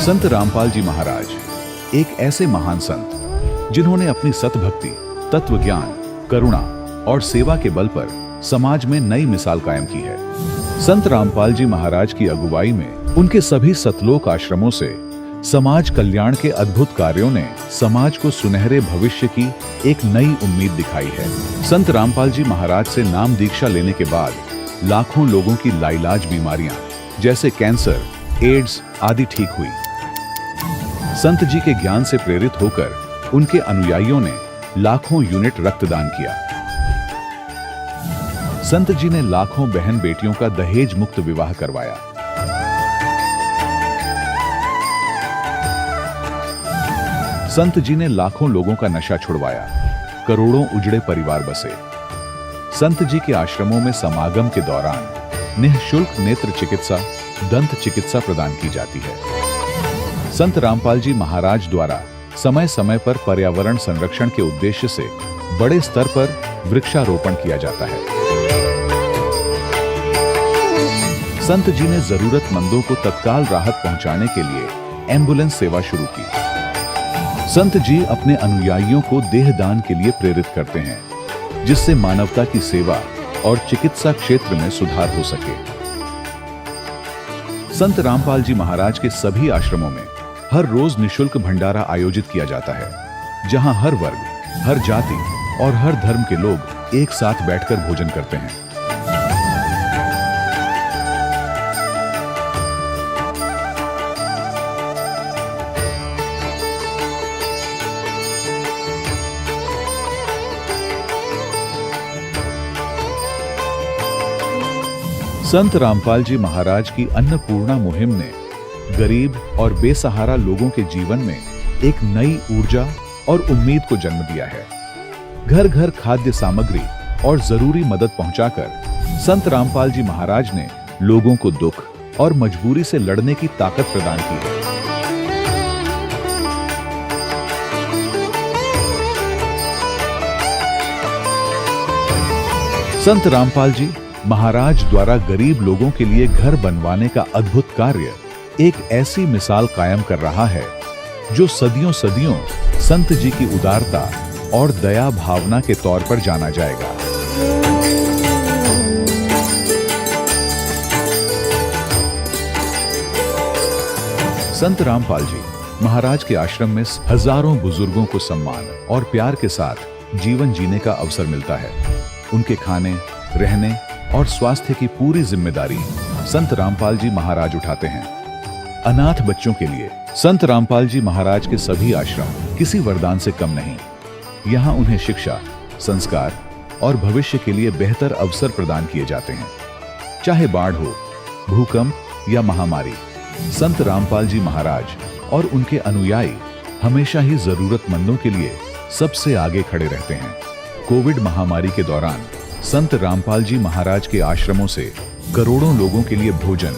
संत रामपाल जी महाराज एक ऐसे महान संत जिन्होंने अपनी सतभक्ति, तत्व ज्ञान, करुणा और सेवा के बल पर समाज में नई मिसाल कायम की है। संत रामपाल जी महाराज की अगुवाई में उनके सभी सतलोक आश्रमों से समाज कल्याण के अद्भुत कार्यों ने समाज को सुनहरे भविष्य की एक नई उम्मीद दिखाई है। संत रामपाल जी महाराज से नाम दीक्षा लेने के बाद लाखों लोगों की लाइलाज बीमारियां जैसे कैंसर, एड्स आदि ठीक हुई। संत जी के ज्ञान से प्रेरित होकर उनके अनुयायियों ने लाखों यूनिट रक्तदान किया। संत जी ने लाखों बहन बेटियों का दहेज मुक्त विवाह करवाया। संत जी ने लाखों लोगों का नशा छुड़वाया, करोड़ों उजड़े परिवार बसे। संत जी के आश्रमों में समागम के दौरान निःशुल्क नेत्र चिकित्सा, दंत चिकित्सा प्रदान की जाती है। संत रामपाल जी महाराज द्वारा समय समय पर पर्यावरण संरक्षण के उद्देश्य से बड़े स्तर पर वृक्षारोपण किया जाता है। संत जी ने जरूरतमंदों को तत्काल राहत पहुंचाने के लिए एम्बुलेंस सेवा शुरू की। संत जी अपने अनुयायियों को देहदान के लिए प्रेरित करते हैं, जिससे मानवता की सेवा और चिकित्सा क्षेत्र में सुधार हो सके। संत रामपाल जी महाराज के सभी आश्रमों में हर रोज निःशुल्क भंडारा आयोजित किया जाता है, जहां हर वर्ग, हर जाति और हर धर्म के लोग एक साथ बैठकर भोजन करते हैं। संत रामपाल जी महाराज की अन्नपूर्णा मुहिम ने गरीब और बेसहारा लोगों के जीवन में एक नई ऊर्जा और उम्मीद को जन्म दिया है। घर घर खाद्य सामग्री और जरूरी मदद पहुंचाकर संत रामपाल जी महाराज ने लोगों को दुख और मजबूरी से लड़ने की ताकत प्रदान की है। संत रामपाल जी महाराज द्वारा गरीब लोगों के लिए घर बनवाने का अद्भुत कार्य एक ऐसी मिसाल कायम कर रहा है जो सदियों सदियों संत जी की उदारता और दया भावना के तौर पर जाना जाएगा। संत रामपाल जी महाराज के आश्रम में हजारों बुजुर्गों को सम्मान और प्यार के साथ जीवन जीने का अवसर मिलता है। उनके खाने, रहने और स्वास्थ्य की पूरी जिम्मेदारी संत रामपाल जी महाराज उठाते हैं। अनाथ बच्चों के लिए संत रामपाल जी महाराज के सभी आश्रम किसी वरदान से कम नहीं। यहाँ उन्हें शिक्षा, संस्कार और भविष्य के लिए बेहतर अवसर प्रदान किए जाते हैं। चाहे बाढ़ हो, भूकंप या महामारी, संत रामपाल जी महाराज और उनके अनुयायी हमेशा ही जरूरतमंदों के लिए सबसे आगे खड़े रहते हैं। कोविड महामारी के दौरान संत रामपाल जी महाराज के आश्रमों से करोड़ों लोगों के लिए भोजन,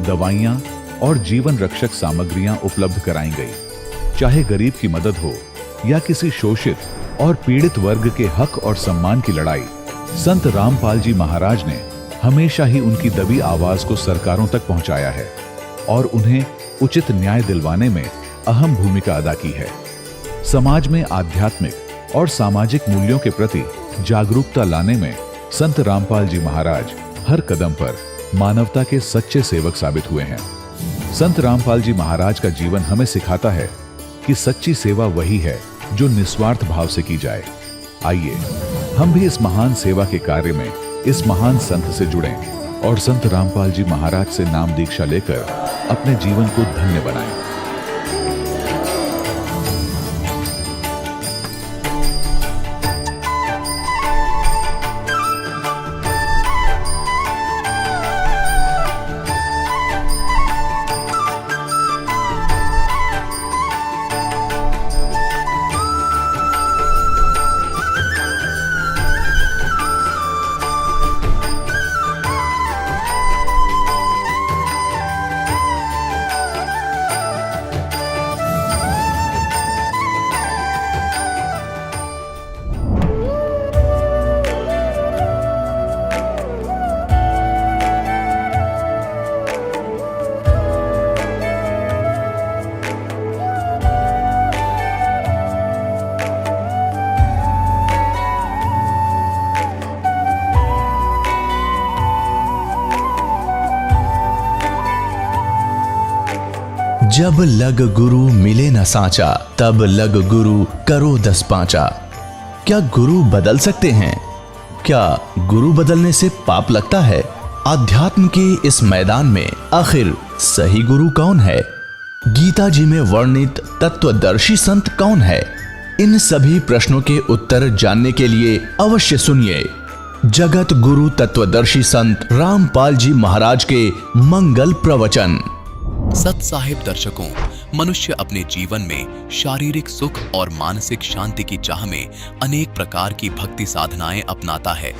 दवाइयां और जीवन रक्षक सामग्रियां उपलब्ध कराई गई। चाहे गरीब की मदद हो या किसी शोषित और पीड़ित वर्ग के हक और सम्मान की लड़ाई, संत रामपाल जी महाराज ने हमेशा ही उनकी दबी आवाज को सरकारों तक पहुंचाया है और उन्हें उचित न्याय दिलवाने में अहम भूमिका अदा की है। समाज में आध्यात्मिक और सामाजिक मूल्यों के प्रति जागरूकता लाने में संत रामपाल जी महाराज हर कदम पर मानवता के सच्चे सेवक साबित हुए हैं। संत रामपाल जी महाराज का जीवन हमें सिखाता है कि सच्ची सेवा वही है जो निस्वार्थ भाव से की जाए। आइए हम भी इस महान सेवा के कार्य में इस महान संत से जुड़ें और संत रामपाल जी महाराज से नाम दीक्षा लेकर अपने जीवन को धन्य बनाएं। जब लग गुरु मिले न साचा, तब लग गुरु करो 10 पांचा। क्या गुरु बदल सकते हैं? क्या गुरु बदलने से पाप लगता है? आध्यात्म के इस मैदान में आखिर सही गुरु कौन है? गीता जी में वर्णित तत्वदर्शी संत कौन है? इन सभी प्रश्नों के उत्तर जानने के लिए अवश्य सुनिए जगत गुरु तत्वदर्शी संत रामपाल जी महाराज के मंगल प्रवचन। सत साहिब दर्शकों, मनुष्य अपने जीवन में शारीरिक सुख और मानसिक शांति की चाह में अनेक प्रकार की भक्ति साधनाएं अपनाता है,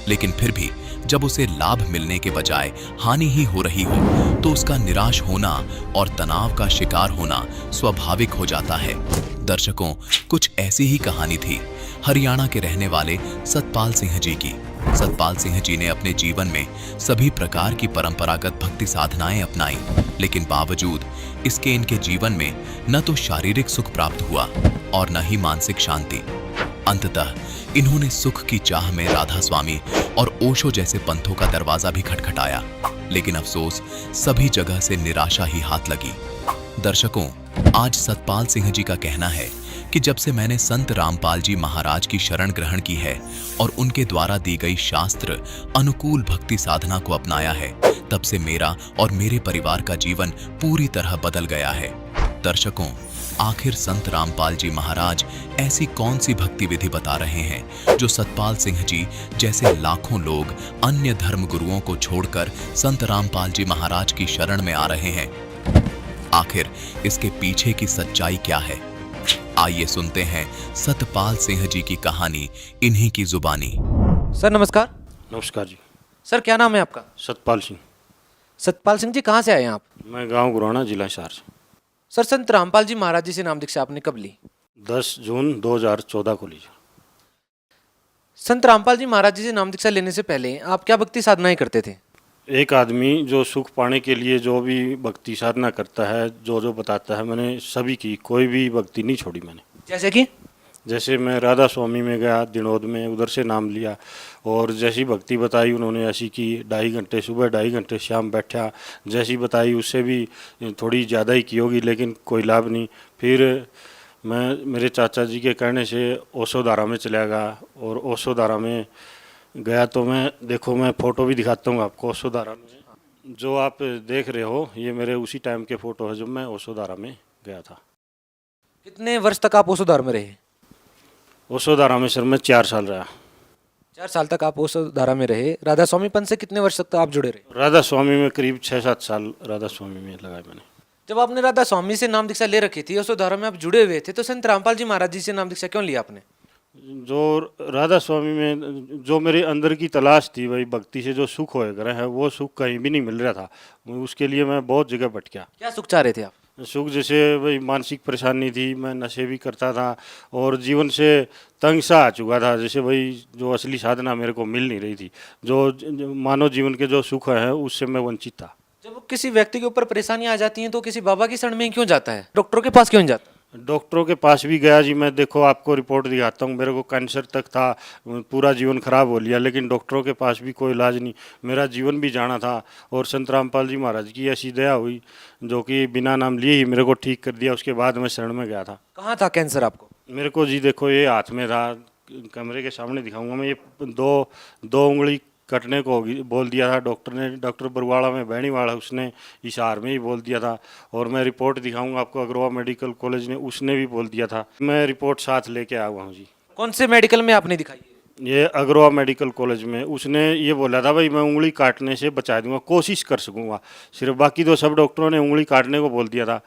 लेकिन फिर भी जब उसे लाभ मिलने के बजाय हानि ही हो रही हो तो उसका निराश होना और तनाव का शिकार होना स्वाभाविक हो जाता है। दर्शकों, कुछ ऐसी ही कहानी थी हरियाणा के रहने वाले सतपाल सिंह जी की। सतपाल सिंह जी ने अपने जीवन में सभी प्रकार की परंपरागत भक्ति साधनाएं अपनाई, लेकिन बावजूद इसके इनके जीवन में न तो शारीरिक सुख प्राप्त हुआ और न ही मानसिक शांति। अंततः इन्होंने सुख की चाह में राधा स्वामी और ओशो जैसे पंथों का दरवाजा भी खटखटाया, लेकिन अफसोस सभी जगह से निराशा ही हाथ लगी। दर्शकों, आज सतपाल सिंह जी का कहना है कि जब से मैंने संत रामपाल जी महाराज की शरण ग्रहण की है और उनके द्वारा दी गई शास्त्र अनुकूल भक्ति साधना को अपनाया है, तब से मेरा और मेरे परिवार का जीवन पूरी तरह बदल गया है। दर्शकों, आखिर संत रामपाल जी महाराज ऐसी कौन सी भक्ति विधि बता रहे हैं जो सतपाल सिंह जी जैसे लाखों लोग अन्य धर्म गुरुओं को छोड़कर संत रामपाल जी महाराज की शरण में आ रहे हैं? आखिर इसके पीछे की सच्चाई क्या है? आइए सुनते हैं सतपाल सिंह जी की कहानी इन्हीं की जुबानी। सर नमस्कार। नमस्कार जी। सर क्या नाम है आपका? सतपाल सिंह। सतपाल सिंह जी, कहाँ से आए हैं आप? मैं गांव गुराना, जिला हिसार से। सर संत रामपाल जी महाराज जी से नाम दीक्षा आपने कब ली? 10 जून 2014 को ली। संत रामपाल जी महाराज जी से नाम दीक्षा लेने से पहले आप क्या भक्ति साधनाएं करते थे? एक आदमी जो सुख पाने के लिए जो भी भक्ति साधना करता है, जो जो बताता है, मैंने सभी की, कोई भी भक्ति नहीं छोड़ी मैंने। जैसे कि? जैसे मैं राधा स्वामी में गया दिनोद में, उधर से नाम लिया और जैसी भक्ति बताई उन्होंने ऐसी की। 2.5 घंटे सुबह, 2.5 घंटे शाम बैठा, जैसी बताई उससे भी थोड़ी ज़्यादा ही की होगी, लेकिन कोई लाभ नहीं। फिर मैं मेरे चाचा जी के कहने से ओशोधारा में चला गया और ओशोधारा में गया तो मैं देखो, मैं फ़ोटो भी दिखाता हूँ आपको। ओशोधारा में जो आप देख रहे हो ये मेरे उसी टाइम के फ़ोटो है जब मैं ओशोधारा में गया था। कितने वर्ष तक आप ओशोधारा में रहे? ओशोधारा में सर मैं 4 साल रहा। 4 साल तक आप ओशोधारा में रहे। राधा स्वामी पंथ से कितने वर्ष तक आप जुड़े रहे? राधा स्वामी में करीब 6-7 साल राधा स्वामी में लगाए मैंने। जब आपने राधा स्वामी से नाम दीक्षा ले रखी थी, ओशोधारा में आप जुड़े हुए थे, तो संत रामपाल जी महाराज जी से नाम दीक्षा क्यों लिया आपने? जो राधा स्वामी में जो मेरे अंदर की तलाश थी, वही भक्ति से जो सुख होएगा है, वो सुख कहीं भी नहीं मिल रहा था। उसके लिए मैं बहुत जगह भटका। क्या सुख चाह रहे थे आप? सुख जैसे वही मानसिक परेशानी थी, मैं नशे भी करता था और जीवन से तंग सा आ चुका था। जैसे वही जो असली साधना मेरे को मिल नहीं रही थी, जो मानव जीवन के जो सुख है उससे मैं वंचित था। जब किसी व्यक्ति के ऊपर परेशानी आ जाती है तो किसी बाबा की शरण में क्यों जाता है? डॉक्टरों के पास क्यों जाता है? डॉक्टरों के पास भी गया जी मैं। देखो आपको रिपोर्ट दिखाता हूँ, मेरे को कैंसर तक था, पूरा जीवन खराब हो लिया, लेकिन डॉक्टरों के पास भी कोई इलाज नहीं, मेरा जीवन भी जाना था। और संत रामपाल जी महाराज की ऐसी दया हुई जो कि बिना नाम लिए ही मेरे को ठीक कर दिया। उसके बाद मैं शरण में गया था। कहाँ था कैंसर आपको? मेरे को जी देखो ये हाथ में था, कमरे के सामने दिखाऊंगा मैं। ये दो उंगली कटने को बोल दिया था डॉक्टर ने। डॉक्टर बरवाड़ा में बहनीवाड़ा, उसने हिसार में ही बोल दिया था। और मैं रिपोर्ट दिखाऊंगा आपको, अग्रवा मेडिकल कॉलेज ने, उसने भी बोल दिया था। मैं रिपोर्ट साथ लेके आया हुआ हूँ जी। कौन से मेडिकल में आपने दिखाई? ये अग्रवा मेडिकल कॉलेज में। उसने ये बोला था भाई मैं उंगली काटने से बचा दूंगा, कोशिश कर सकूंगा सिर्फ, बाकी तो सब डॉक्टरों ने उंगली काटने को बोल दिया था।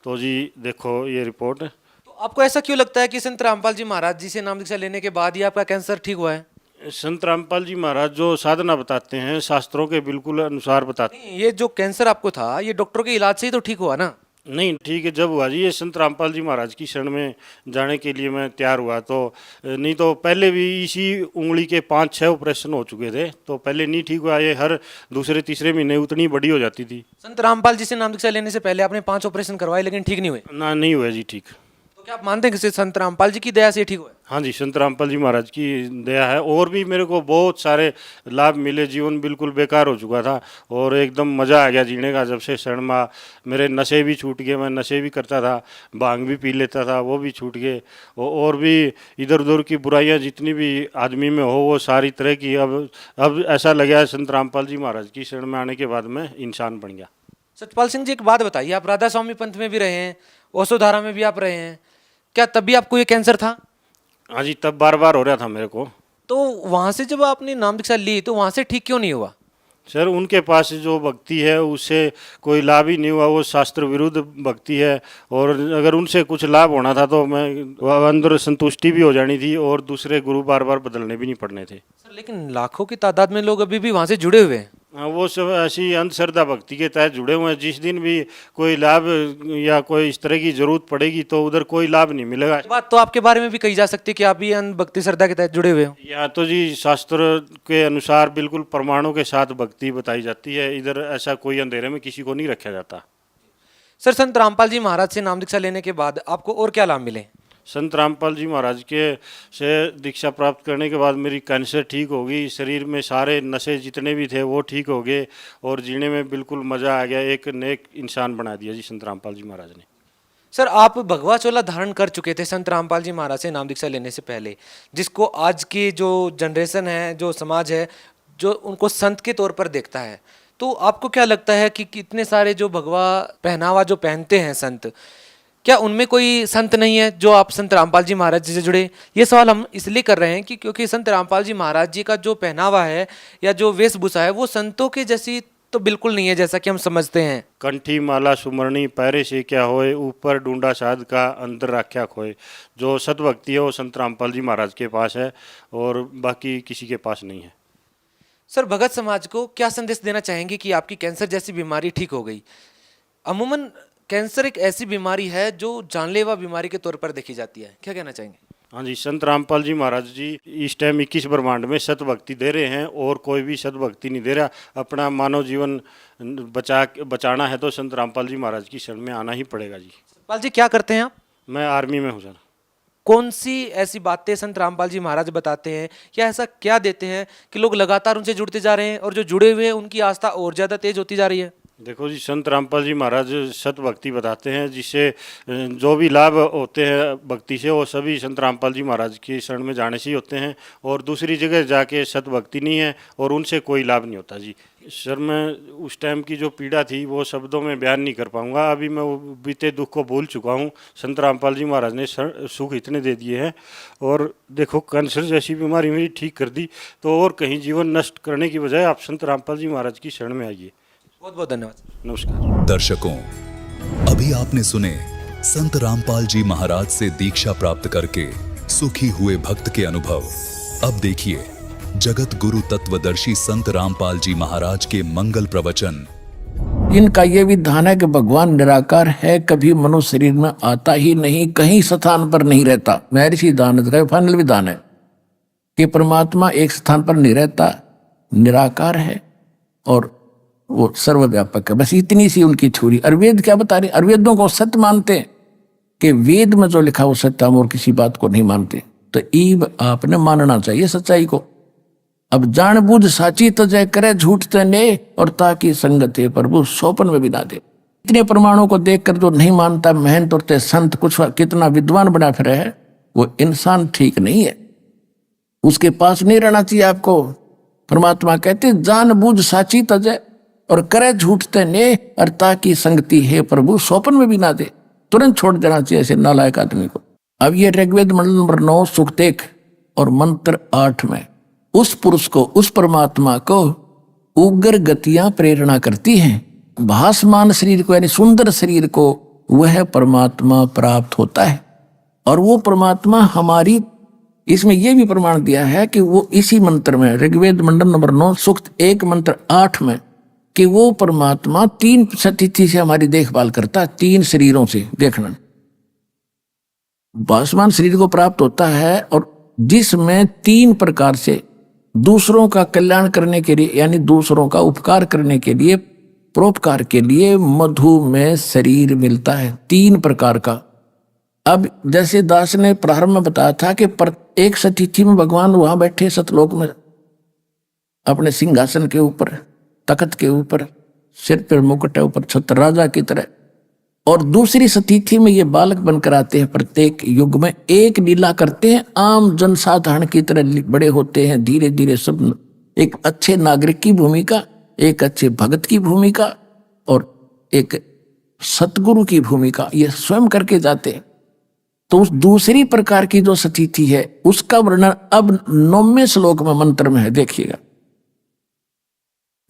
तो जी देखो ये रिपोर्ट। तो आपको ऐसा क्यों लगता है कि संत रामपाल जी महाराज जी से नाम दीक्षा लेने के बाद ही आपका कैंसर ठीक हुआ है? संत रामपाल जी महाराज जो साधना बताते हैं शास्त्रों के बिल्कुल अनुसार बताते हैं। ये जो कैंसर आपको था, ये डॉक्टरों के इलाज से ही तो ठीक हुआ ना? नहीं ठीक है, जब हुआ जी ये संत रामपाल जी महाराज की शरण में जाने के लिए मैं तैयार हुआ, तो नहीं तो पहले भी इसी उंगली के 5-6 ऑपरेशन हो चुके थे, तो पहले नहीं ठीक हुआ। ये हर दूसरे तीसरे महीने उतनी बड़ी हो जाती थी। संत रामपाल जी से नाम दीक्षा लेने से पहले आपने 5 ऑपरेशन करवाए लेकिन ठीक नहीं हुए? ना, नहीं हुआ जी ठीक। क्या आप मानते हैं कि संत रामपाल जी की दया से ये ठीक हुआ है? हाँ जी, संत रामपाल जी महाराज की दया है। और भी मेरे को बहुत सारे लाभ मिले। जीवन बिल्कुल बेकार हो चुका था और एकदम मज़ा आ गया जीने का जब से शरण माँ। मेरे नशे भी छूट गए, मैं नशे भी करता था, भांग भी पी लेता था, वो भी छूट गए। और भी इधर उधर की बुराइयां जितनी भी आदमी में हो वो सारी तरह की अब ऐसा लगा है संत रामपाल जी महाराज की शरण में आने के बाद मैं इंसान बन गया। सतपाल सिंह जी, एक बात बताइए, आप राधा स्वामी पंथ में भी रहे हैं, ओसोधारा में भी आप रहे हैं, क्या तब भी आपको ये कैंसर था? हाँ जी, तब बार बार हो रहा था मेरे को। तो वहां से जब आपने नाम दीक्षा ली तो वहां से ठीक क्यों नहीं हुआ? सर, उनके पास जो भक्ति है उससे कोई लाभ ही नहीं हुआ। वो शास्त्र विरुद्ध भक्ति है और अगर उनसे कुछ लाभ होना था तो मैं अंदर संतुष्टि भी हो जानी थी और दूसरे गुरु बार बार बदलने भी नहीं पड़ने थे। सर, लेकिन लाखों की तादाद में लोग अभी भी वहां से जुड़े हुए हैं। हाँ, वो सब ऐसी अंधश्रद्धा भक्ति के तहत जुड़े हुए हैं। जिस दिन भी कोई लाभ या कोई इस तरह की जरूरत पड़ेगी तो उधर कोई लाभ नहीं मिलेगा। ये बात तो आपके बारे में भी कही जा सकती है कि आप भी अन्य भक्ति श्रद्धा के तहत जुड़े हुए हो। यहाँ तो जी शास्त्र के अनुसार बिल्कुल प्रमाणों के साथ भक्ति बताई जाती है। इधर ऐसा कोई अंधेरे में किसी को नहीं रखा जाता। सर, संत रामपाल जी महाराज से नाम दीक्षा लेने के बाद आपको और क्या लाभ मिले? संत रामपाल जी महाराज के से दीक्षा प्राप्त करने के बाद मेरी कैंसर ठीक हो गई, शरीर में सारे नशे जितने भी थे वो ठीक हो गए और जीने में बिल्कुल मज़ा आ गया। एक नेक इंसान बना दिया जी संत रामपाल जी महाराज ने। सर, आप भगवा चोला धारण कर चुके थे संत रामपाल जी महाराज से नाम दीक्षा लेने से पहले, जिसको आज की जो जनरेशन है, जो समाज है, जो उनको संत के तौर पर देखता है। तो आपको क्या लगता है कि कितने सारे जो भगवा पहनावा जो पहनते हैं संत, क्या उनमें कोई संत नहीं है जो आप संत रामपाल जी महाराज जी से जुड़े? ये सवाल हम इसलिए कर रहे हैं कि क्योंकि संत रामपाल जी महाराज जी का जो पहनावा है या जो वेशभूषा है वो संतों के जैसी तो बिल्कुल नहीं है जैसा कि हम समझते हैं। कंठी माला सुमरणी पैरे से क्या होए, ऊपर डूंडा साध का अंदर राख्या खोए। जो सतभक्ति है वो संत रामपाल जी महाराज के पास है और बाकी किसी के पास नहीं है। सर, भगत समाज को क्या संदेश देना चाहेंगे कि आपकी कैंसर जैसी बीमारी ठीक हो गई? अमूमन कैंसर एक ऐसी बीमारी है जो जानलेवा बीमारी के तौर पर देखी जाती है, क्या कहना चाहेंगे? हाँ जी, संत रामपाल जी महाराज जी इस टाइम 21 ब्रह्मांड में सतभक्ति दे रहे हैं और कोई भी सतभक्ति नहीं दे रहा। अपना मानव जीवन बचाना है तो संत रामपाल जी महाराज की शरण में आना ही पड़ेगा जी। रामपाल जी, क्या करते हैं आप? मैं आर्मी में हूँ सर। कौन सी ऐसी बातें संत रामपाल जी महाराज बताते हैं या ऐसा क्या देते हैं कि लोग लगातार उनसे जुड़ते जा रहे हैं और जो जुड़े हुए हैं उनकी आस्था और ज़्यादा तेज होती जा रही है? देखो जी, संत रामपाल जी महाराज सत भक्ति बताते हैं जिससे जो भी लाभ होते हैं भक्ति से वो सभी संत रामपाल जी महाराज की शरण में जाने से ही होते हैं और दूसरी जगह जाके सत भक्ति नहीं है और उनसे कोई लाभ नहीं होता जी। सर, मैं उस टाइम की जो पीड़ा थी वो शब्दों में बयान नहीं कर पाऊंगा। अभी मैं वो बीते दुख को भूल चुका हूँ। संत रामपाल जी महाराज ने सुख इतने दे दिए हैं और देखो कैंसर जैसी बीमारी मेरी ठीक कर दी, तो और कहीं जीवन नष्ट करने की बजाय आप संत रामपाल जी महाराज की शरण में आइए। बहुत बहुत धन्यवाद। नमस्कार दर्शकों, अभी आपने सुने संत रामपाल जी महाराज से दीक्षा प्राप्त करके सुखी हुए भक्त के अनुभव। अब देखिए जगत गुरु तत्वदर्शी संत रामपाल जी महाराज के मंगल प्रवचन। इनका ये विधान है कि भगवान निराकार है, कभी मनुष्य शरीर में आता ही नहीं, कहीं स्थान पर नहीं रहता। महर्षि दानव का फाइनल विधान है कि परमात्मा एक स्थान पर नहीं रहता, निराकार है और वो सर्वव्यापक है। बस इतनी सी उनकी छुरी। और वेद क्या बता रहे? और वेदों को सत्य मानते हैं कि वेद में जो लिखा वो सत्य, हम और किसी बात को नहीं मानते। तो ईब आपने मानना चाहिए सच्चाई को। अब जानबूझ साची तजय करे, झूठ तने और ताकि संगत है प्रभु सोपन में भी ना दे। इतने प्रमाणों को देखकर जो नहीं मानता महंत और ते संत कुछ कितना विद्वान बना फिर है, वो इंसान ठीक नहीं है, उसके पास नहीं रहना चाहिए आपको। परमात्मा कहते जानबूझ साची तजय और करे झूठ तने और ताकि संगति है प्रभु सोपन में भी ना दे। तुरंत छोड़ देना चाहिए ऐसे नालायक आदमी को। अब ये ऋग्वेद मंडल नंबर 9 सुक्तेक और मंत्र 8 में उस पुरुष को, उस परमात्मा को उग्र गतियां प्रेरणा करती हैं। भासमान शरीर को यानी सुंदर शरीर को वह परमात्मा प्राप्त होता है। और वो परमात्मा हमारी, इसमें यह भी प्रमाण दिया है कि वो इसी मंत्र में ऋग्वेद मंडल नंबर 9 सूक्त 1 मंत्र 8 में कि वो परमात्मा 3 तिथि से हमारी देखभाल करता है, 3 शरीरों से। देखना, भासमान शरीर को प्राप्त होता है और जिसमें 3 प्रकार से दूसरों का कल्याण करने के लिए यानी दूसरों का उपकार करने के लिए, परोपकार के लिए मधु में शरीर मिलता है 3 प्रकार का। अब जैसे दास ने प्रारंभ में बताया था कि एक सतिथि में भगवान वहां बैठे सतलोक में अपने सिंहासन के ऊपर, तख्त के ऊपर, सिर पर मुकुट है, ऊपर छत्र राजा की तरह, और दूसरी सतिथि में ये बालक बनकर आते हैं। प्रत्येक युग में एक लीला करते हैं, आम जनसाधारण की तरह बड़े होते हैं। धीरे धीरे सब एक अच्छे नागरिक की भूमिका, एक अच्छे भगत की भूमिका और एक सतगुरु की भूमिका ये स्वयं करके जाते हैं। तो उस दूसरी प्रकार की जो सतिथि है उसका वर्णन अब 9वें श्लोक में मंत्र में है। देखिएगा,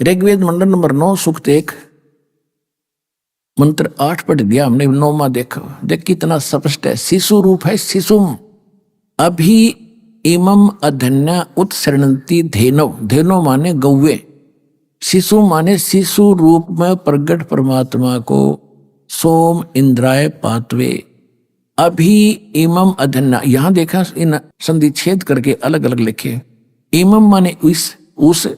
ऋग्वेद मंडल नंबर 9 सूक्त 1 मंत्र 8 पढ़ दिया हमने, 9वां देखो, देख कितना स्पष्ट है। शिशु रूप है शिशुम अभी इमम अधन्या उत्सरणंती धेनव, धेनव माने गौवे, शिशु माने शिशु रूप में प्रगट परमात्मा को सोम इंद्राय पातवे अभी इमम अधन्या। यहां देखा इन संधि छेद करके अलग अलग लिखे। इमम माने उस,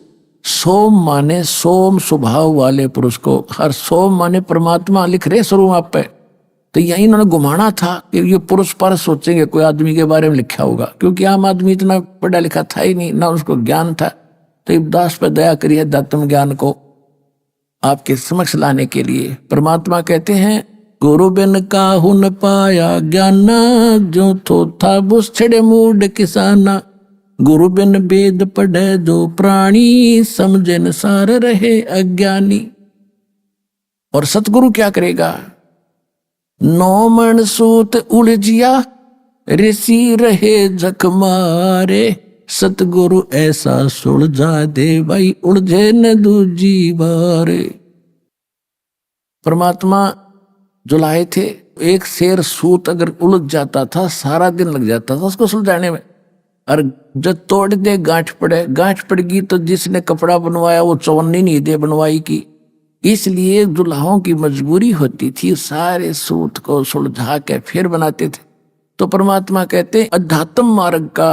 सोम माने सोम स्वभाव वाले पुरुष को, हर सोम माने परमात्मा लिख रहे स्वरूप आप पे। तो यही इन्होंने घुमाना था कि ये पुरुष पर सोचेंगे कोई आदमी के बारे में लिखा होगा, क्योंकि आम आदमी इतना पढ़ा लिखा था ही नहीं, ना उसको ज्ञान था। तो दास पर दया करिए, दातम ज्ञान को आपके समक्ष लाने के लिए। परमात्मा कहते हैं गुरु बिन काहू न पाया ज्ञाना, जो थो था बुस छड़े मूड किसाना, गुरु बिन वेद पढ़े जो प्राणी, समझे न सार रहे अज्ञानी। और सतगुरु क्या करेगा? 9 मन सूत उलझिया ऋषि रहे जख मारे, सतगुरु ऐसा सुलझा दे भाई उलझे न दूजी बारे। परमात्मा जो लाए थे, एक शेर सूत अगर उलझ जाता था सारा दिन लग जाता था उसको सुलझाने में, और जब तोड़ दे गांठ पड़ेगी तो जिसने कपड़ा बनवाया वो चौन्नी नहीं दे बनवाई की। इसलिए दुल्हाओं की मजबूरी होती थी, सारे सूत को सुलझा के फिर बनाते थे। तो परमात्मा कहते अध्यात्म मार्ग का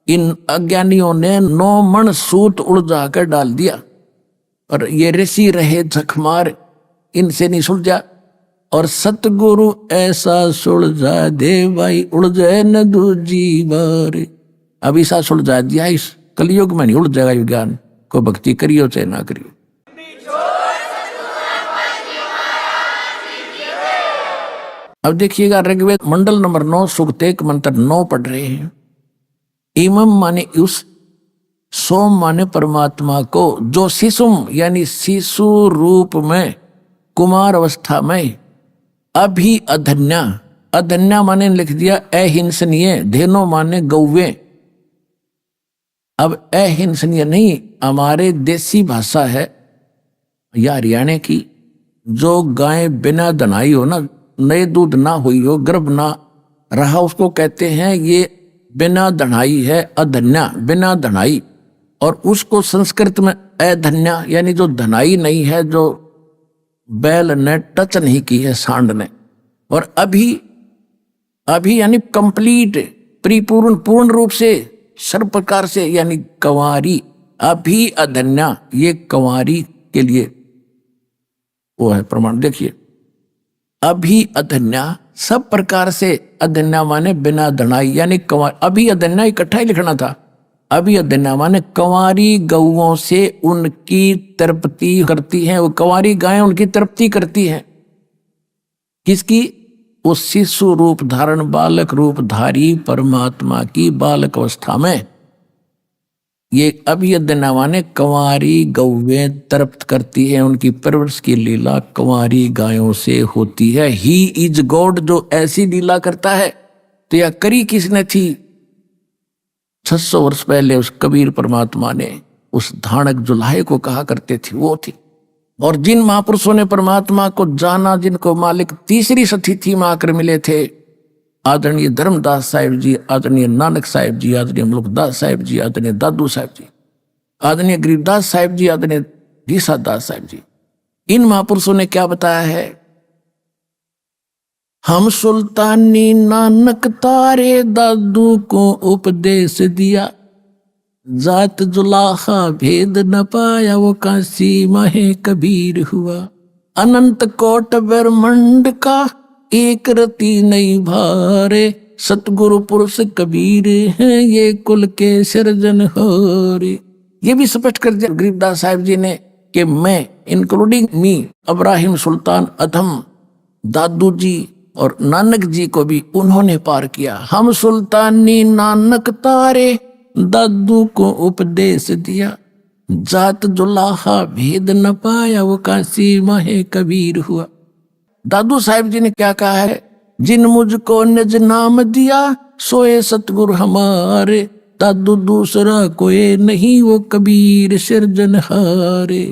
इन अज्ञानियों ने 9 मन सूत उलझा कर डाल दिया, और ये ऋषि रहे झकमार, इनसे नहीं सुलझा। और सतगुरु ऐसा सुलझा दे भाई उलझे न दूजी बार। अब ऐसा सुलझा दिया, इस कलयुग में नहीं उलझेगा विज्ञान को, भक्ति करियो चाहे ना करियो। अब देखिएगा, ऋग्वेद मंडल नंबर 9 सूक्त 1 मंत्र 9 पढ़ रहे हैं। इमम माने उस, सोम माने परमात्मा को, जो शिशुम यानी शिशु रूप में कुमार अवस्था में, अभी अधन्या, अधन्या माने लिख दिया अहिंसनीय, धेनो माने गौवे। अब अहिंसनीय नहीं, हमारे देसी भाषा है या हरियाणा की, जो गाय बिना दनाई हो ना, नए दूध ना हुई हो, गर्भ ना रहा, उसको कहते हैं ये बिना दनाई है, अधन्या, बिना दनाई। और उसको संस्कृत में अधन्या यानी जो धनाई नहीं है, जो बैल ने टच नहीं की है सांड ने। और अभी यानी कंप्लीट, परिपूर्ण, पूर्ण रूप से, सर्व प्रकार से, यानी कंवारी। अभी अधन्या ये कंवारी के लिए वो है प्रमाण। देखिए, अभी अधन्या सब प्रकार से, अधन्या माने बिना धनाई यानी कंवारी। अभी अधन्या इकट्ठा ही लिखना था। अभी अधन्या माने कंवारी गौओं से उनकी तृप्ति करती है, वो कंवारी गायें उनकी तृप्ति करती हैं। किसकी? उस शिशु रूप धारण, बालक रूप धारी परमात्मा की बालक अवस्था में ये अभी अधन्या माने कंवारी गौवें तृप्त करती है, उनकी परवरिश की लीला कंवारी गायों से होती है। ही इज गॉड, जो ऐसी लीला करता है। तो यह करी किसने थी? 600 वर्ष पहले उस कबीर परमात्मा ने उस धानक जुलाहे को कहा करते थे, वो थी। और जिन महापुरुषों ने परमात्मा को जाना, जिनको मालिक तीसरी सतिथि में आकर मिले थे, आदरणीय धर्मदास साहिब जी, आदरणीय नानक साहिब जी, आदरणीय मुलकदास साहिब जी, आदरणीय दादू साहिब जी, आदरणीय गरीबदास साहिब जी, आदरणीय गीसादास साहिब जी, इन महापुरुषों ने क्या बताया है? हम सुल्तानी नानक तारे दादू को उपदेश दिया, जात जुलाहा भेद न पाया, वो काशी महे कबीर हुआ। अनंत कोट ब्रह्मंड का एक रति नहीं भारे, सतगुरु पुरुष कबीर हैं ये कुल के सिरजनहारे। ये भी स्पष्ट कर दिया गरीबदास साहिब जी ने कि मैं इंक्लूडिंग मी, इब्राहिम सुल्तान अधम, दादू जी और नानक जी को भी उन्होंने पार किया। हम सुल्तानी नानक तारे, दादू को उपदेश दिया, जात जुलाहा भेद न पाया, वो काशी माहे कबीर हुआ। दादू साहिब जी ने क्या कहा है, जिन मुझको निज नाम दिया सोए सतगुरु हमारे, दादू दूसरा कोई नहीं वो कबीर सिरजनहारे।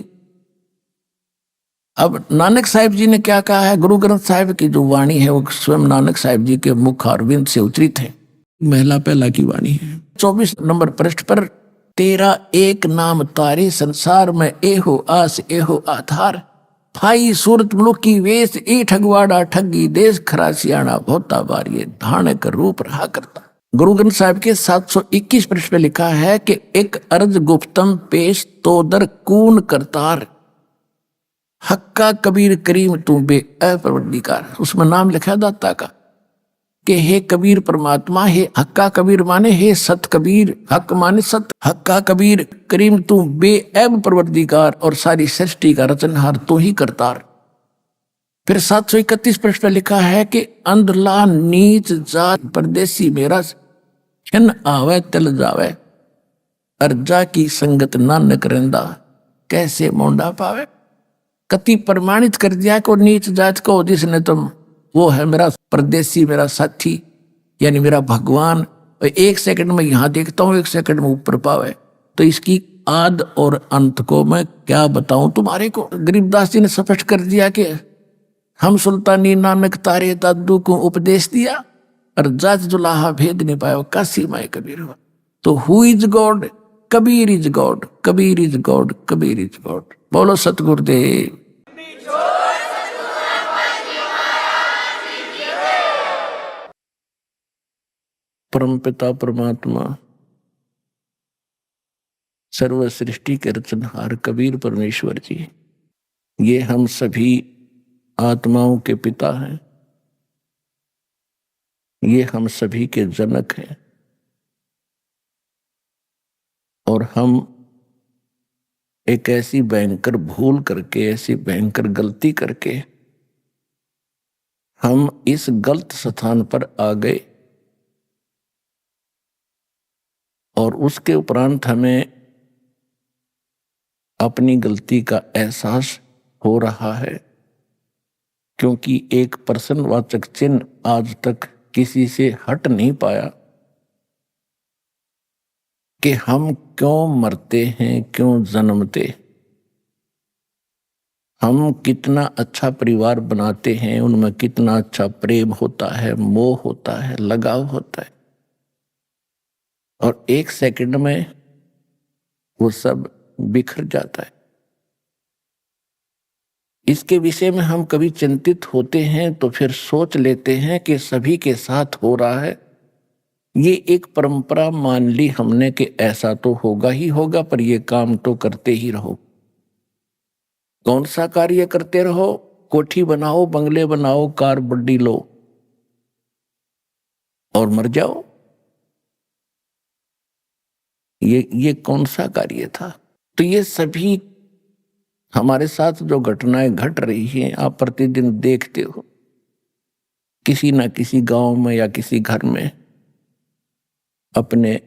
अब नानक साहिब जी ने क्या कहा है, गुरु ग्रंथ साहिब की जो वाणी है वो स्वयं नानक साहिब जी के मुख अरविंद से उच्चरित है, महिला पहला की वाणी है। 24 नंबर पृष्ठ पर, तेरा एक नाम तारे संसार में एहो आस एहो आधार, भाई सूरत मुलुक की वेश ए ठगवाड़ा ठगी, देश खरासियाना भोता बारिये धान कर रूप रहा करता। गुरु ग्रंथ साहिब के 721 पृष्ठ पे लिखा है कि एक अर्ज गुप्तम पेश तो दर कून करतार, हक्का कबीर करीम तू बे अपरवरदिगार। उसमें नाम लिखा दाता का कि हे कबीर परमात्मा, हे हक्का कबीर माने हे सत कबीर, हक माने सत, हक्का कबीर करीम तू बेऐब परवरदिगार, और सारी सृष्टि का रचनहार तू ही करतार। फिर 731 पृष्ठ पे लिखा है कि अंधला नीच जात परदेसी मेरा, छिन आवे तिल जावे, अर्जा की संगत नानक रंदा, कैसे मोंडा पावे। कति प्रमाणित कर दिया को नीच जात को, जिसने तुम वो है मेरा परदेसी, मेरा साथी, यानी मेरा भगवान, एक सेकंड में यहां देखता हूं, एक सेकंड में ऊपर पावे। तो इसकी आद और अंत को मैं क्या बताऊं तुम्हारे को। गरीबदास जी ने स्पष्ट कर दिया कि हम सुल्तानी नानक तारे, दादू को उपदेश दिया, और जात जुलाहा भेद नहीं पाया, काशी माए कबीर हुआ। तो who is God, Kabir is God, Kabir is God, Kabir is God. बोलो सतगुरुदेव। परमपिता परमात्मा सर्व सृष्टि के रचनहार कबीर परमेश्वर जी, ये हम सभी आत्माओं के पिता हैं, ये हम सभी के जनक हैं, और हम एक ऐसी भयंकर भूल करके, ऐसी भयंकर गलती करके हम इस गलत स्थान पर आ गए, और उसके उपरांत हमें अपनी गलती का एहसास हो रहा है, क्योंकि एक प्रश्नवाचक चिन्ह आज तक किसी से हट नहीं पाया कि हम क्यों मरते हैं, क्यों जन्मते। हम कितना अच्छा परिवार बनाते हैं, उनमें कितना अच्छा प्रेम होता है, मोह होता है, लगाव होता है, और एक सेकंड में वो सब बिखर जाता है। इसके विषय में हम कभी चिंतित होते हैं तो फिर सोच लेते हैं कि सभी के साथ हो रहा है, ये एक परंपरा मान ली हमने कि ऐसा तो होगा ही होगा, पर ये काम तो करते ही रहो। कौन सा कार्य करते रहो, कोठी बनाओ, बंगले बनाओ, कार बड्डी लो और मर जाओ, ये कौन सा कार्य था। तो ये सभी हमारे साथ जो घटनाएं घट रही हैं, आप प्रतिदिन देखते हो, किसी ना किसी गांव में या किसी घर में अपने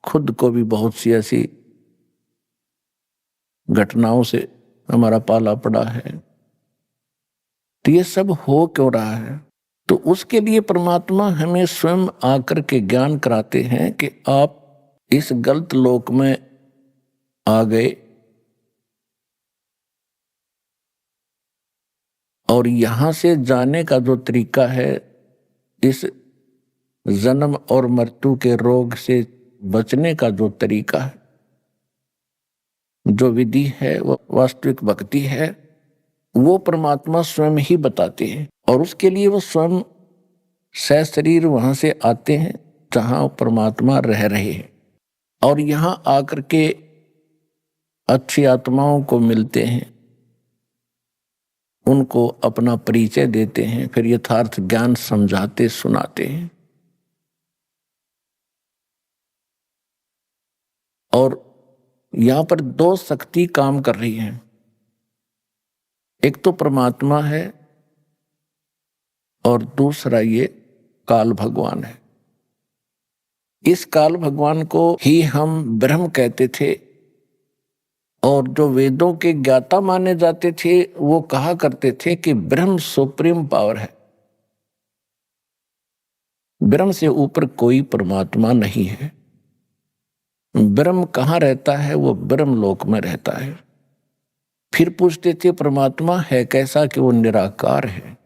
खुद को भी बहुत सी ऐसी घटनाओं से हमारा पाला पड़ा है। तो ये सब हो क्यों रहा है? तो उसके लिए परमात्मा हमें स्वयं आकर के ज्ञान कराते हैं कि आप इस गलत लोक में आ गए, और यहां से जाने का जो तरीका है, इस जन्म और मृत्यु के रोग से बचने का जो तरीका है, जो विधि है, वो वास्तविक भक्ति है, वो परमात्मा स्वयं ही बताते हैं। और उसके लिए वो स्वयं सशरीर वहां से आते हैं जहां परमात्मा रह रहे हैं, और यहां आकर के अच्छी आत्माओं को मिलते हैं, उनको अपना परिचय देते हैं, फिर यथार्थ ज्ञान समझाते सुनाते हैं। और यहां पर दो शक्ति काम कर रही हैं, एक तो परमात्मा है और दूसरा ये काल भगवान है। इस काल भगवान को ही हम ब्रह्म कहते थे, और जो वेदों के ज्ञाता माने जाते थे वो कहा करते थे कि ब्रह्म सुप्रीम पावर है, ब्रह्म से ऊपर कोई परमात्मा नहीं है। ब्रह्म कहाँ रहता है? वो ब्रह्म लोक में रहता है। फिर पूछते थे परमात्मा है कैसा? कि वो निराकार है।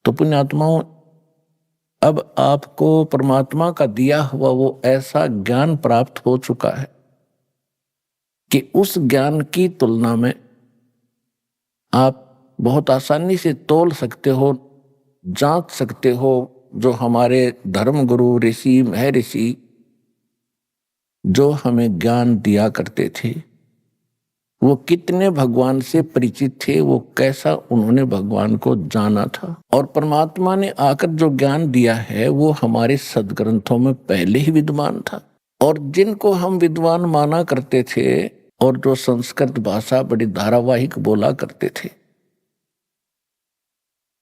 तो पुण्यात्माओं, अब आपको परमात्मा का दिया हुआ वो ऐसा ज्ञान प्राप्त हो चुका है कि उस ज्ञान की तुलना में आप बहुत आसानी से तोल सकते हो, जांच सकते हो। जो हमारे धर्म गुरु ऋषि महर्षि जो हमें ज्ञान दिया करते थे, वो कितने भगवान से परिचित थे, वो कैसा उन्होंने भगवान को जाना था। और परमात्मा ने आकर जो ज्ञान दिया है वो हमारे सदग्रंथों में पहले ही विद्यमान था। और जिनको हम विद्वान माना करते थे और जो संस्कृत भाषा बड़ी धारावाहिक बोला करते थे,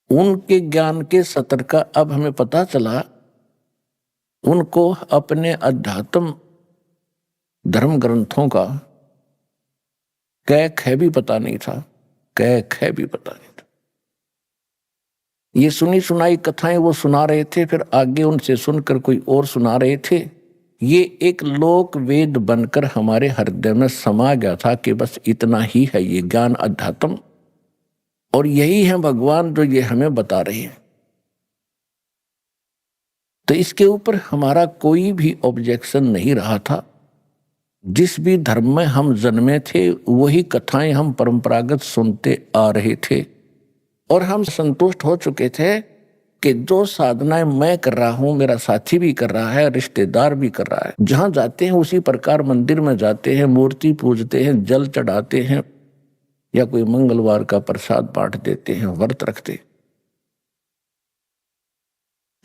उनके ज्ञान के सतर का अब हमें पता चला। उनको अपने अध्यात्म धर्म ग्रंथों का कै ख भी पता नहीं था, कै ख भी पता नहीं था। ये सुनी सुनाई कथाएं वो सुना रहे थे, फिर आगे उनसे सुनकर कोई और सुना रहे थे। ये एक लोक वेद बनकर हमारे हृदय में समा गया था कि बस इतना ही है ये ज्ञान अध्यात्म, और यही है भगवान जो ये हमें बता रहे हैं। तो इसके ऊपर हमारा कोई भी ऑब्जेक्शन नहीं रहा था। जिस भी धर्म में हम जन्मे थे वही कथाएं हम परंपरागत सुनते आ रहे थे, और हम संतुष्ट हो चुके थे कि जो साधनाएं मैं कर रहा हूं मेरा साथी भी कर रहा है, रिश्तेदार भी कर रहा है। जहां जाते हैं उसी प्रकार मंदिर में जाते हैं, मूर्ति पूजते हैं, जल चढ़ाते हैं, या कोई मंगलवार का प्रसाद बांट देते हैं, व्रत रखते।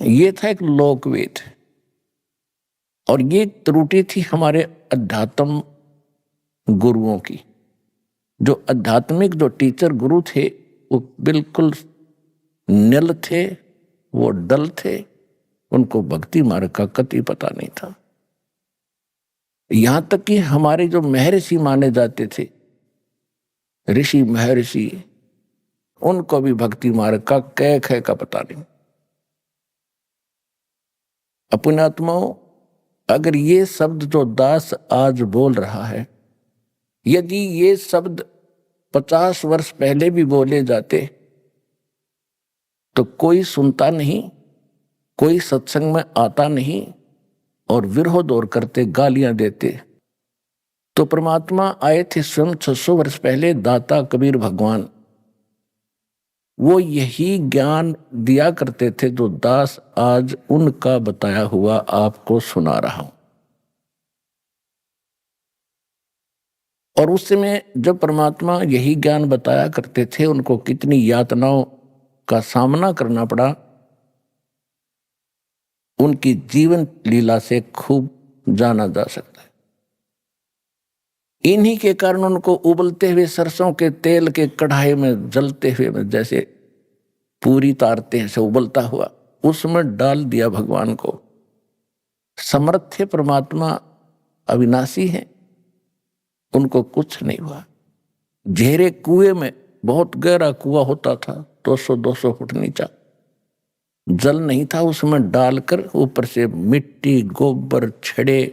ये था एक लोकवेद, और ये त्रुटि थी हमारे अध्यात्म गुरुओं की। जो आध्यात्मिक जो टीचर गुरु थे वो बिल्कुल निल थे, वो डल थे, उनको भक्ति मार्ग का कति पता नहीं था। यहां तक कि हमारे जो महर्षि माने जाते थे, ऋषि महर्षि, उनको भी भक्ति मार्ग का कै ख का पता नहीं। अपने आत्माओं, अगर ये शब्द जो दास आज बोल रहा है, यदि ये शब्द 50 वर्ष पहले भी बोले जाते तो कोई सुनता नहीं, कोई सत्संग में आता नहीं, और विरोध और करते, गालियां देते। तो परमात्मा आए थे स्वयं 600 वर्ष पहले, दाता कबीर भगवान, वो यही ज्ञान दिया करते थे जो दास आज उनका बताया हुआ आपको सुना रहा हूं। और उस समय जब परमात्मा यही ज्ञान बताया करते थे, उनको कितनी यातनाओं का सामना करना पड़ा, उनकी जीवन लीला से खूब जाना जा सकता है। इन्हीं के कारण उनको उबलते हुए सरसों के तेल के कढ़ाई में जलते हुए में जैसे पूरी तारते हैं से उबलता हुआ, उसमें डाल दिया भगवान को। समर्थ थे परमात्मा, अविनाशी हैं, उनको कुछ नहीं हुआ। घेरे कुएं में, बहुत गहरा कुआं होता था, 200-200 फुट नीचा, जल नहीं था, उसमें डालकर ऊपर से मिट्टी, गोबर, छड़े,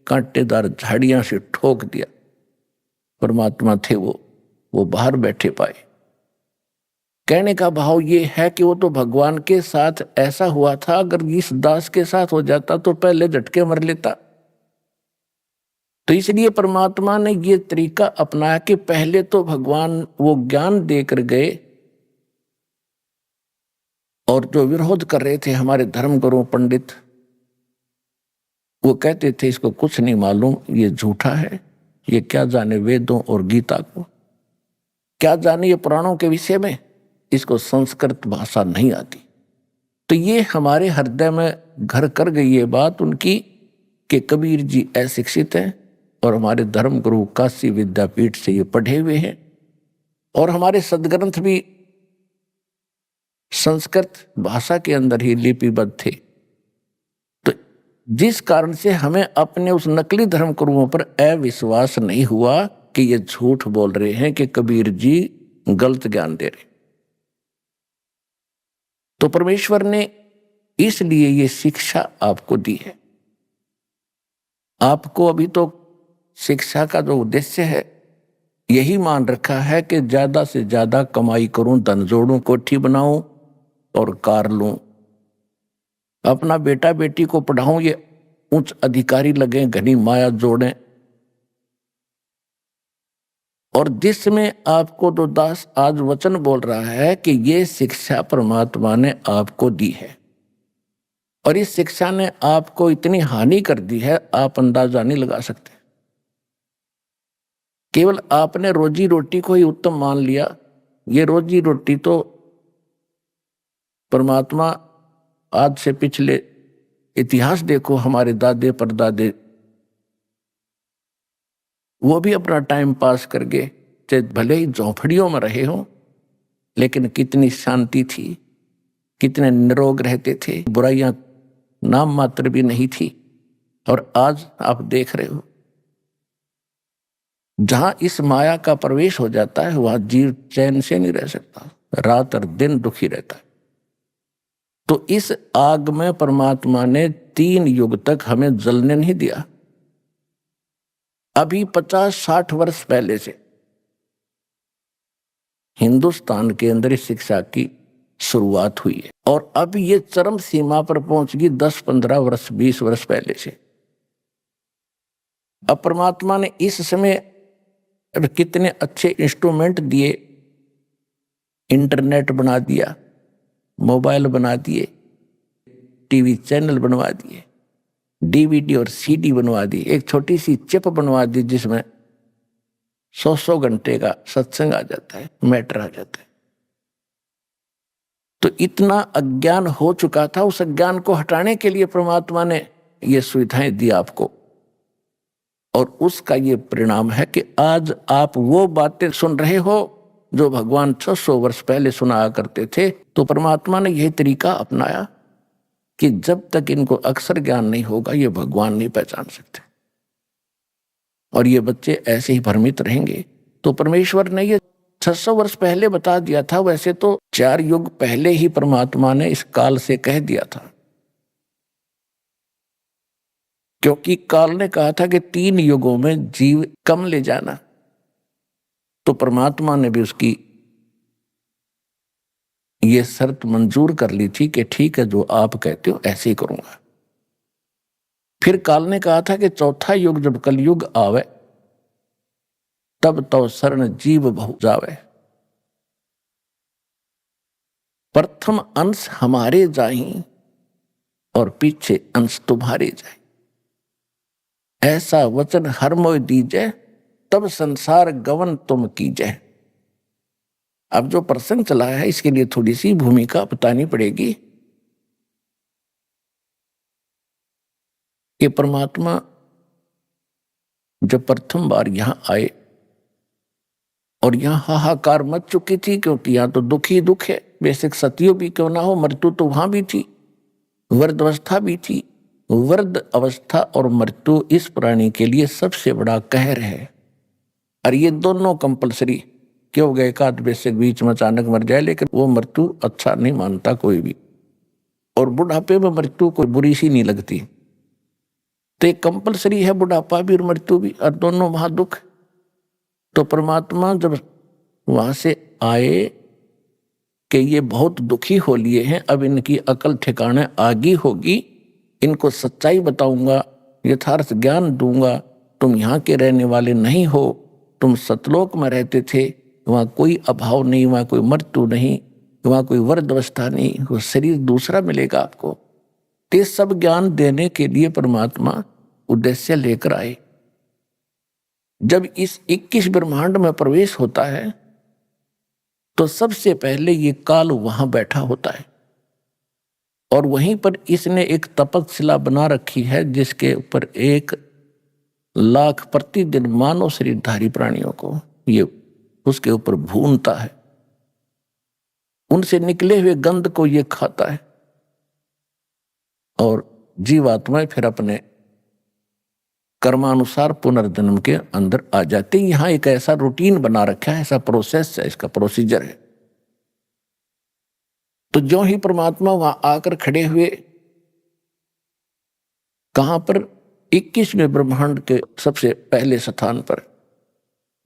कांटेदार झाड़ियां से ठोक दिया। परमात्मा थे वो बाहर बैठे पाए। कहने का भाव ये है कि वो तो भगवान के साथ ऐसा हुआ था, अगर इस दास के साथ हो जाता तो पहले झटके मर लेता। तो इसलिए परमात्मा ने ये तरीका अपनाया कि पहले तो भगवान वो ज्ञान देकर गए, और जो विरोध कर रहे थे हमारे धर्मगुरु पंडित, वो कहते थे इसको कुछ नहीं मालूम, ये झूठा है, ये क्या जाने वेदों और गीता को, क्या जाने ये पुराणों के विषय में, इसको संस्कृत भाषा नहीं आती। तो ये हमारे हृदय में घर कर गई ये बात उनकी कि कबीर जी अशिक्षित हैं और हमारे धर्म गुरु काशी विद्यापीठ से ये पढ़े हुए हैं और हमारे सदग्रंथ भी संस्कृत भाषा के अंदर ही लिपिबद्ध थे। तो जिस कारण से हमें अपने उस नकली धर्म गुरुओं पर अविश्वास नहीं हुआ कि ये झूठ बोल रहे हैं कि कबीर जी गलत ज्ञान दे रहे। तो परमेश्वर ने इसलिए ये शिक्षा आपको दी है। आपको अभी तो शिक्षा का जो उद्देश्य है यही मान रखा है कि ज्यादा से ज्यादा कमाई करूं, धन जोड़ूं, कोठी बनाऊं और कार लूं, अपना बेटा बेटी को पढ़ाऊं, ये उच्च अधिकारी लगे, घनी माया जोड़ें। और जिसमें आपको तो दास आज वचन बोल रहा है कि ये शिक्षा परमात्मा ने आपको दी है और इस शिक्षा ने आपको इतनी हानि कर दी है आप अंदाजा नहीं लगा सकते। केवल आपने रोजी रोटी को ही उत्तम मान लिया। ये रोजी रोटी तो परमात्मा आज से पिछले इतिहास देखो, हमारे दादे परदादे वो भी अपना टाइम पास करके चाहे भले ही झोंपड़ियों में रहे हो लेकिन कितनी शांति थी, कितने निरोग रहते थे, बुराइयां नाम मात्र भी नहीं थी। और आज आप देख रहे हो जहां इस माया का प्रवेश हो जाता है वहां जीव चैन से नहीं रह सकता, रात और दिन दुखी रहता है। तो इस आग में परमात्मा ने 3 युग तक हमें जलने नहीं दिया। अभी 50-60 वर्ष पहले से हिंदुस्तान के अंदर इस शिक्षा की शुरुआत हुई है और अब ये चरम सीमा पर पहुंच गई 10-15 वर्ष 20 वर्ष पहले से। अब परमात्मा ने इस समय कितने अच्छे इंस्ट्रूमेंट दिए, इंटरनेट बना दिया, मोबाइल बना दिए, टीवी चैनल बनवा दिए, डीवीडी और सीडी बनवा दी, एक छोटी सी चिप बनवा दी जिसमें 100 घंटे का सत्संग आ जाता है, मैटर आ जाता है। तो इतना अज्ञान हो चुका था, उस अज्ञान को हटाने के लिए परमात्मा ने ये सुविधाएं दी आपको और उसका ये परिणाम है कि आज आप वो बातें सुन रहे हो जो भगवान 600 वर्ष पहले सुनाया करते थे। तो परमात्मा ने यही तरीका अपनाया कि जब तक इनको अक्षर ज्ञान नहीं होगा ये भगवान नहीं पहचान सकते और ये बच्चे ऐसे ही भ्रमित रहेंगे। तो परमेश्वर ने ये 600 वर्ष पहले बता दिया था, वैसे तो 4 युग पहले ही परमात्मा ने इस काल से कह दिया था, क्योंकि काल ने कहा था कि 3 युगों में जीव कम ले जाना। तो परमात्मा ने भी उसकी ये शर्त मंजूर कर ली थी कि ठीक है जो आप कहते हो ऐसे ही करूंगा। फिर काल ने कहा था कि 4था युग जब कलयुग आवे तब तो शरण जीव बहु जावे, प्रथम अंश हमारे जाहि और पीछे अंश तुम्हारे जाए, ऐसा वचन हर मोय दीजे तब संसार गवन तुम कीजे। अब जो प्रसंग चला है इसके लिए थोड़ी सी भूमिका बतानी पड़ेगी कि परमात्मा जब प्रथम बार यहां आए और यहां हाहाकार मच चुकी थी, क्योंकि यहां तो दुख ही दुख है, बेशक सतयुग भी क्यों ना हो, मृत्यु तो वहां भी थी, वृद्ध अवस्था भी थी। वृद्ध अवस्था और मृत्यु इस प्राणी के लिए सबसे बड़ा कहर है और ये दोनों कंपलसरी। क्यों गए का बेशक बीच में अचानक मर जाए, लेकिन वो मृत्यु अच्छा नहीं मानता कोई भी, और बुढ़ापे में मृत्यु कोई बुरी सी नहीं लगती। तो कंपलसरी है बुढ़ापा भी और मृत्यु भी, और दोनों महादुख। तो परमात्मा जब वहां से आए कि ये बहुत दुखी हो लिए हैं, अब इनकी अकल ठिकाने आगी होगी, इनको सच्चाई बताऊंगा, यथार्थ ज्ञान दूंगा। तुम यहाँ के रहने वाले नहीं हो, तुम सतलोक में रहते थे, वहाँ कोई अभाव नहीं, वहाँ कोई मृत्यु नहीं, वहाँ कोई वृद्ध अवस्था नहीं, वो शरीर दूसरा मिलेगा आपको। ते सब ज्ञान देने के लिए परमात्मा उद्देश्य लेकर आए। जब इस 21 ब्रह्मांड में प्रवेश होता है तो सबसे पहले ये काल वहां बैठा होता है और वहीं पर इसने एक तपस्या बना रखी है जिसके ऊपर 1,00,000 प्रतिदिन मानव शरीरधारी प्राणियों को ये उसके ऊपर भूनता है, उनसे निकले हुए गंध को ये खाता है और जीवात्माएं फिर अपने कर्मानुसार पुनर्जन्म के अंदर आ जाते हैं। यहां एक ऐसा रूटीन बना रखा है, ऐसा प्रोसेस है, इसका प्रोसीजर है। तो जो ही परमात्मा वहां आकर खड़े हुए, कहां पर? 21वें ब्रह्मांड के सबसे पहले स्थान पर,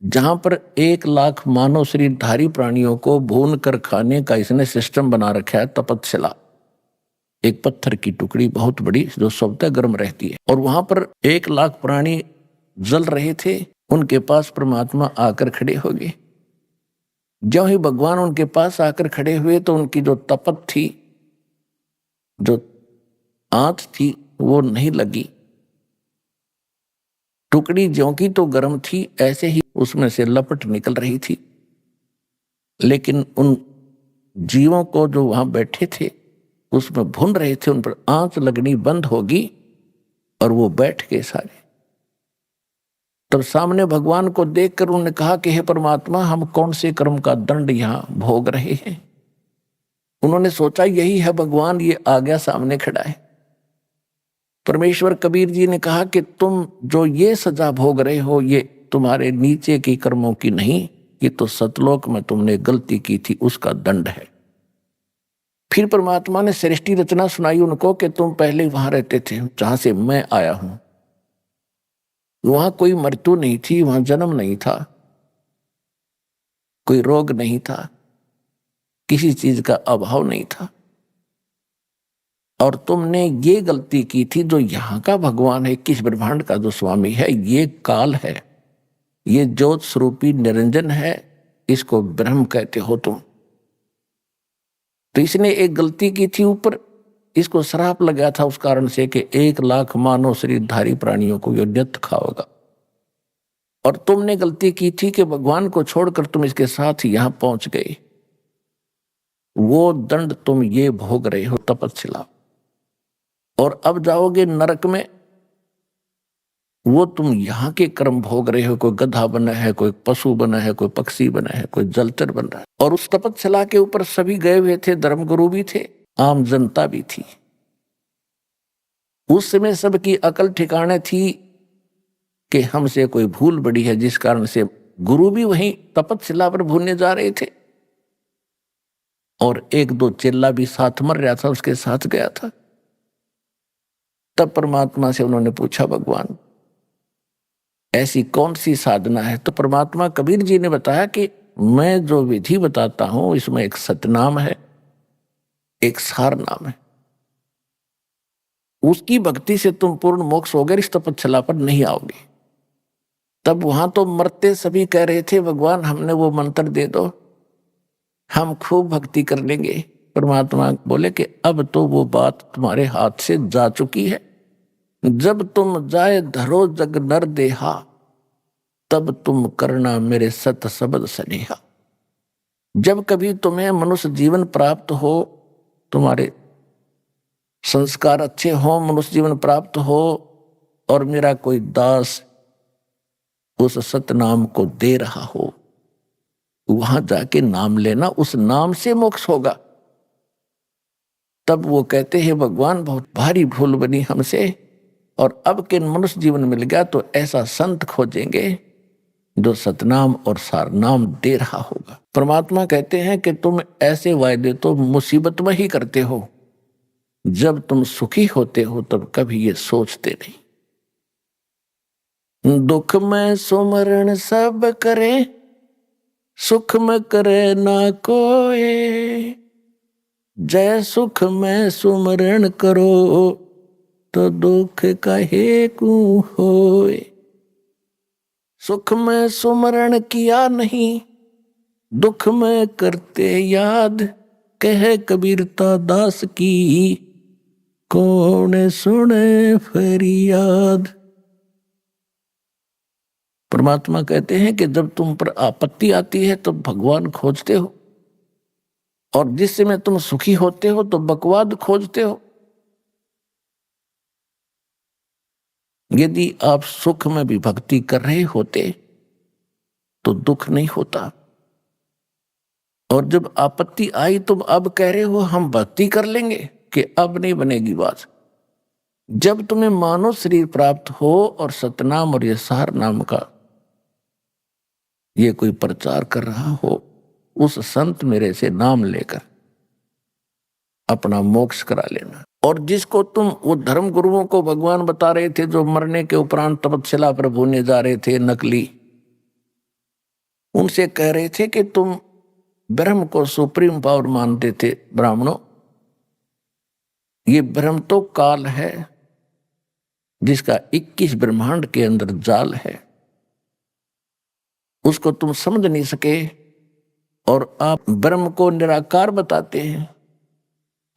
जहां पर 1,00,000 मानव शरीरधारी प्राणियों को भून कर खाने का इसने सिस्टम बना रखा है। तपस्या, एक पत्थर की टुकड़ी बहुत बड़ी जो स्वतः गर्म रहती है, और वहां पर 1,00,000 प्राणी जल रहे थे। उनके पास परमात्मा आकर खड़े हो गए। जो ही भगवान उनके पास आकर खड़े हुए तो उनकी जो तपत थी, जो आंच थी, वो नहीं लगी। टुकड़ी ज्यों की तो गर्म थी, ऐसे ही उसमें से लपट निकल रही थी। लेकिन उन जीवों को जो वहां बैठे थे उसमें भुन रहे थे, उन पर आंच लगनी बंद होगी और वो बैठ गए सारे। तब सामने भगवान को देखकर उन्होंने कहा कि हे परमात्मा, हम कौन से कर्म का दंड यहां भोग रहे हैं। उन्होंने सोचा यही है भगवान, ये आ गया सामने खड़ा है। परमेश्वर कबीर जी ने कहा कि तुम जो ये सजा भोग रहे हो ये तुम्हारे नीचे की कर्मों की नहीं, ये तो सतलोक में तुमने गलती की थी उसका दंड है। फिर परमात्मा ने सृष्टि रचना सुनाई उनको कि तुम पहले वहां रहते थे जहां से मैं आया हूं। वहां कोई मृत्यु नहीं थी, वहां जन्म नहीं था, कोई रोग नहीं था, किसी चीज का अभाव नहीं था। और तुमने ये गलती की थी। जो यहाँ का भगवान है, किस ब्रह्मांड का जो स्वामी है, ये काल है, ये ज्योत स्वरूपी निरंजन है, इसको ब्रह्म कहते हो तुम। तो इसने एक गलती की थी, ऊपर इसको श्राप लगा था उस कारण से कि 1,00,000 मानव शरीरधारी प्राणियों को ये नित्य खाओगा। और तुमने गलती की थी कि भगवान को छोड़कर तुम इसके साथ यहां पहुंच गए। वो दंड तुम ये भोग रहे हो तपस्या। और अब जाओगे नरक में, वो तुम यहाँ के कर्म भोग रहे हो। कोई गधा बना है, कोई पशु बना है, कोई पक्षी बना है, कोई जलचर बन रहा है। और उस तपस्या के ऊपर सभी गए हुए थे, धर्मगुरु भी थे, आम जनता भी थी। उस समय सबकी अकल ठिकाने थी कि हमसे कोई भूल बड़ी है, जिस कारण से गुरु भी वहीं तपस्या पर भूलने जा रहे थे। और 1-2 चेला भी साथ मर रहा था, उसके साथ गया था। तब परमात्मा से उन्होंने पूछा, भगवान ऐसी कौन सी साधना है? तो परमात्मा कबीर जी ने बताया कि मैं जो विधि बताता हूं इसमें एक सतनाम है, एक सार नाम है। उसकी भक्ति से तुम पूर्ण मोक्ष होगे, इस तपस्या पर नहीं आओगे। तब वहां तो मरते सभी कह रहे थे, भगवान हमने वो मंत्र दे दो, हम खूब भक्ति कर लेंगे। परमात्मा बोले कि अब तो वो बात तुम्हारे हाथ से जा चुकी है। जब तुम जाए धरो जग नर देहा, तब तुम करना मेरे सत शब्द सनेहा। जब कभी तुम्हें मनुष्य जीवन प्राप्त हो, तुम्हारे संस्कार अच्छे हो, मनुष्य जीवन प्राप्त हो, और मेरा कोई दास उस सतनाम को दे रहा हो, वहां जाके नाम लेना, उस नाम से मोक्ष होगा। तब वो कहते हैं, भगवान बहुत भारी भूल बनी हमसे, और अब के मनुष्य जीवन मिल गया तो ऐसा संत खोजेंगे जो सतनाम और सारनाम दे रहा होगा। परमात्मा कहते हैं कि तुम ऐसे वायदे तो मुसीबत में ही करते हो, जब तुम सुखी होते हो तब कभी ये सोचते नहीं। दुख में सुमरण सब करे, सुख में करे ना कोई। जय सुख में सुमरण करो, तो दुख कहे को होए। सुख में सुमरण किया नहीं, दुख में करते याद। कह कबीरता दास की, कौन सुने फरियाद। परमात्मा कहते हैं कि जब तुम पर आपत्ति आती है तो भगवान खोजते हो, और जिस समय तुम सुखी होते हो तो बकवाद खोजते हो। यदि आप सुख में भी भक्ति कर रहे होते तो दुख नहीं होता, और जब आपत्ति आई तुम अब कह रहे हो हम भक्ति कर लेंगे, कि अब नहीं बनेगी बात। जब तुम्हें मानव शरीर प्राप्त हो और सतनाम और यसार नाम का ये कोई प्रचार कर रहा हो, उस संत मेरे से नाम लेकर अपना मोक्ष करा लेना। और जिसको तुम वो धर्म गुरुओं को भगवान बता रहे थे जो मरने के उपरांत तपस्या पर भूने जा रहे थे, नकली, उनसे कह रहे थे कि तुम ब्रह्म को सुप्रीम पावर मानते थे ब्राह्मणों, ये ब्रह्म तो काल है जिसका 21 ब्रह्मांड के अंदर जाल है, उसको तुम समझ नहीं सके और आप ब्रह्म को निराकार बताते हैं।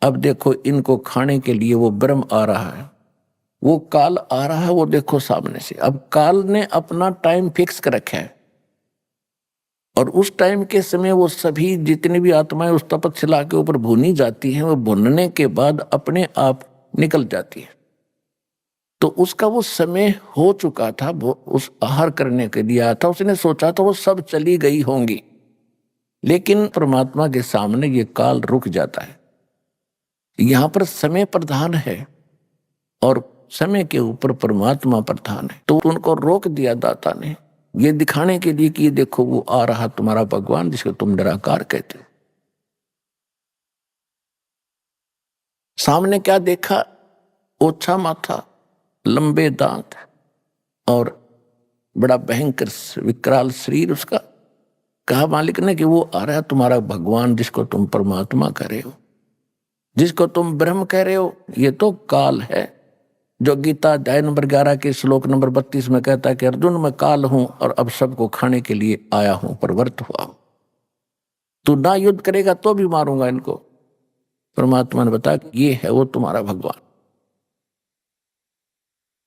अब देखो इनको खाने के लिए वो ब्रह्म आ रहा है, वो काल आ रहा है, वो देखो सामने से। अब काल ने अपना टाइम फिक्स कर रखा है और उस टाइम के समय वो सभी जितनी भी आत्माएं उस तपस्या के ऊपर भुनी जाती हैं, वो भुनने के बाद अपने आप निकल जाती है। तो उसका वो समय हो चुका था, वो उस आहार करने के लिए आया था, उसने सोचा था वो सब चली गई होंगी, लेकिन परमात्मा के सामने ये काल रुक जाता है। यहां पर समय प्रधान है और समय के ऊपर परमात्मा प्रधान है, तो उनको रोक दिया दाता ने, ये दिखाने के लिए कि ये देखो वो आ रहा तुम्हारा भगवान जिसको तुम निराकार कहते हो। सामने क्या देखा? ओछा माथा, लंबे दांत और बड़ा भयंकर विकराल शरीर उसका। कहा मालिक ने कि वो आ रहा है तुम्हारा भगवान जिसको तुम परमात्मा कह रहे हो, जिसको तुम ब्रह्म कह रहे हो, ये तो काल है। जो गीता अध्याय नंबर 11 के श्लोक नंबर 32 में कहता है कि अर्जुन मैं काल हूं और अब सबको खाने के लिए आया हूं, प्रवृत्त हुआ हूं। तू ना युद्ध करेगा तो भी मारूंगा इनको। परमात्मा ने बताया ये है वो तुम्हारा भगवान।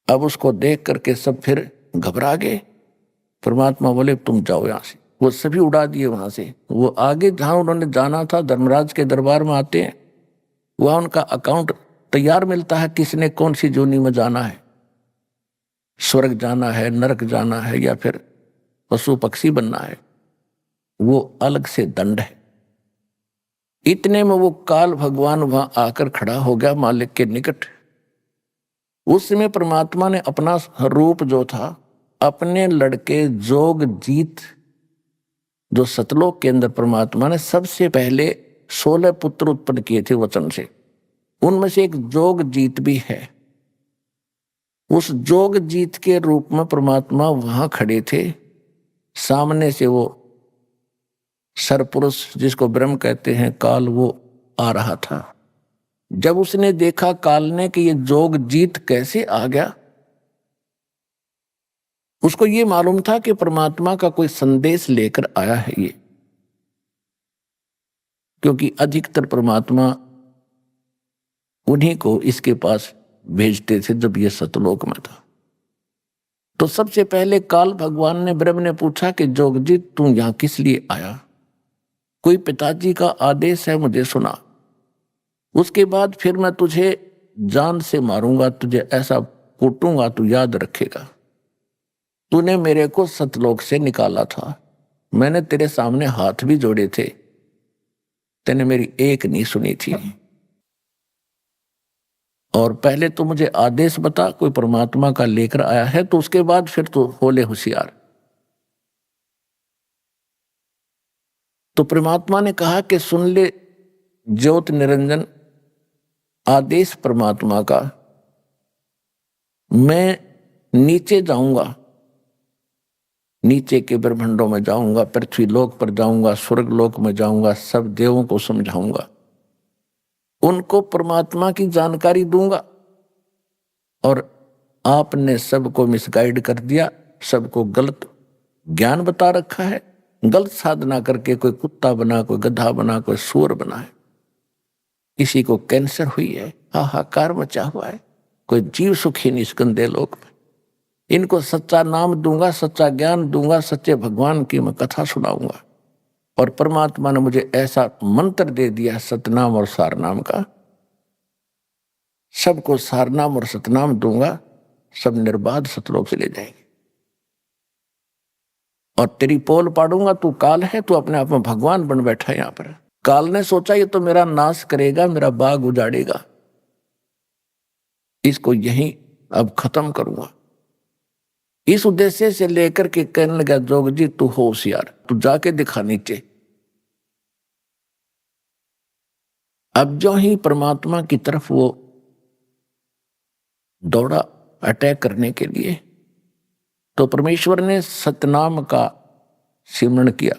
अब उसको देख करके सब फिर घबरा गए। परमात्मा बोले तुम जाओ यहां से। वो सभी उड़ा दिए वहां से। वो आगे जहां उन्होंने जाना था, धर्मराज के दरबार में आते हैं, वहां उनका अकाउंट तैयार मिलता है, किसने कौन सी जोनी में जाना है, स्वर्ग जाना है, नरक जाना है या फिर पशु पक्षी बनना है, वो अलग से दंड है। इतने में वो काल भगवान वहां आकर खड़ा हो गया मालिक के निकट। उस समय परमात्मा ने अपना रूप जो था अपने लड़के जोग जीत, जो सतलोक के अंदर परमात्मा ने सबसे पहले 16 पुत्र उत्पन्न किए थे वचन से, उनमें से एक जोग जीत भी है। उस जोग जीत के रूप में परमात्मा वहां खड़े थे। सामने से वो सरपुरुष जिसको ब्रह्म कहते हैं काल, वो आ रहा था। जब उसने देखा काल ने कि ये जोग जीत कैसे आ गया, उसको ये मालूम था कि परमात्मा का कोई संदेश लेकर आया है ये, क्योंकि अधिकतर परमात्मा उन्हीं को इसके पास भेजते थे जब ये सतलोक में था। तो सबसे पहले काल भगवान ने ब्रह्म ने पूछा कि जोगजीत तू यहां किस लिए आया? कोई पिताजी का आदेश है मुझे सुना, उसके बाद फिर मैं तुझे जान से मारूंगा, तुझे ऐसा कूटूंगा तू याद रखेगा। तूने मेरे को सतलोक से निकाला था, मैंने तेरे सामने हाथ भी जोड़े थे, तूने मेरी एक नहीं सुनी थी। और पहले तो मुझे आदेश बता कोई परमात्मा का लेकर आया है, तो उसके बाद फिर तो होले होशियार। तो परमात्मा ने कहा कि सुन ले ज्योत निरंजन, आदेश परमात्मा का, मैं नीचे जाऊंगा, नीचे के ब्रह्मांडों में जाऊंगा, पृथ्वी लोक पर जाऊंगा, स्वर्ग लोक में जाऊंगा, सब देवों को समझाऊंगा, उनको परमात्मा की जानकारी दूंगा। और आपने सबको मिसगाइड कर दिया, सबको गलत ज्ञान बता रखा है, गलत साधना करके कोई कुत्ता बना, कोई गधा बना, कोई सूअर बना है, किसी को कैंसर हुई है, हाहाकार मचा हुआ है, कोई जीव सुखी नहीं इस गंदे लोक में। इनको सच्चा नाम दूंगा, सच्चा ज्ञान दूंगा, सच्चे भगवान की मैं कथा सुनाऊंगा। और परमात्मा ने मुझे ऐसा मंत्र दे दिया सतनाम और सारनाम का, सबको सारनाम और सतनाम दूंगा, सब निर्बाध सतलोक से ले जाएंगे। और तेरी पोल पाड़ूंगा, तू काल है, तू अपने आप में भगवान बन बैठा है। यहां पर काल ने सोचा ये तो मेरा नाश करेगा, मेरा बाग उजाड़ेगा, इसको यहीं अब खत्म करूंगा। इस उद्देश्य से लेकर के कहने लगा जोग जी तू होशियार, तू जाके दिखा नीचे। अब जो ही परमात्मा की तरफ वो दौड़ा अटैक करने के लिए, तो परमेश्वर ने सतनाम का सिमरण किया।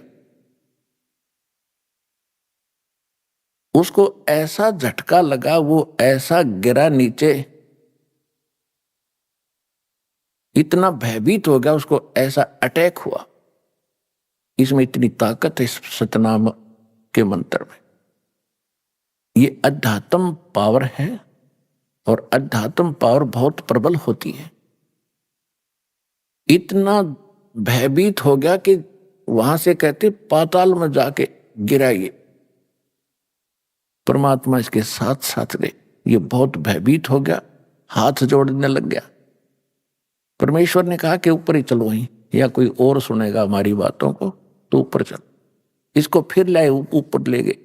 उसको ऐसा झटका लगा, वो ऐसा गिरा नीचे, इतना भयभीत हो गया, उसको ऐसा अटैक हुआ। इसमें इतनी ताकत है इस सतनाम के मंत्र में। ये अध्यात्म पावर है और अध्यात्म पावर बहुत प्रबल होती है। इतना भयभीत हो गया कि वहां से कहते पाताल में जाके गिरा। ये परमात्मा इसके साथ साथ गए। ये बहुत भयभीत हो गया, हाथ जोड़ने लग गया। परमेश्वर ने कहा कि ऊपर ही चलो, ही या कोई और सुनेगा हमारी बातों को, तो ऊपर चल। इसको फिर लाए, ऊपर ले गए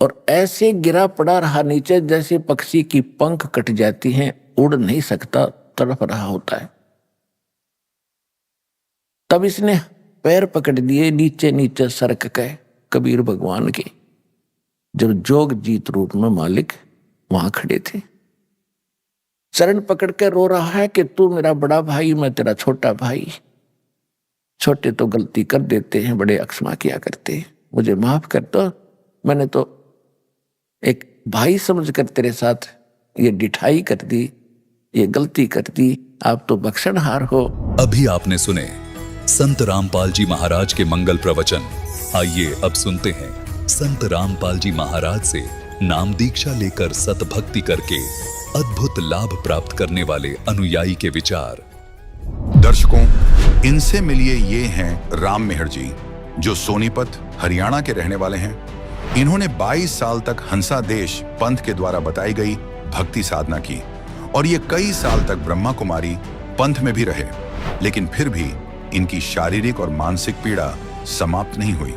और ऐसे गिरा पड़ा रहा नीचे जैसे पक्षी की पंख कट जाती हैं, उड़ नहीं सकता, तड़प रहा होता है। तब इसने पैर पकड़ दिए, नीचे नीचे सरक गए कबीर भगवान के, जब जोग जीत रूप में मालिक वहां खड़े थे। चरण पकड़ के रो रहा है कि तू मेरा बड़ा भाई, मैं तेरा छोटा भाई। छोटे तो गलती कर देते हैं, बड़े अक्षमा किया करते हैं, मुझे माफ कर दो। मैंने तो एक भाई समझकर तेरे साथ ये डिठाई कर दी, ये गलती कर दी। आप तो बख्शनहार हो। अभी आपने सुने संत रामपाल जी महाराज के मंगल प्रवचन। आइए अब सुनते हैं संत रामपाल जी महाराज से नाम दीक्षा लेकर सतभक्ति करके अद्भुत लाभ प्राप्त करने वाले अनुयायी के विचार। दर्शकों, इनसे मिलिए। ये हैं राम मेहर जी, जो सोनीपत हरियाणा के रहने वाले हैं। इन्होंने 22 साल तक हंसा देश पंथ के द्वारा बताई गई भक्ति साधना की और ये कई साल तक ब्रह्मा कुमारी पंथ में भी रहे, लेकिन फिर भी इनकी शारीरिक और मानसिक पीड़ा समाप्त नहीं हुई।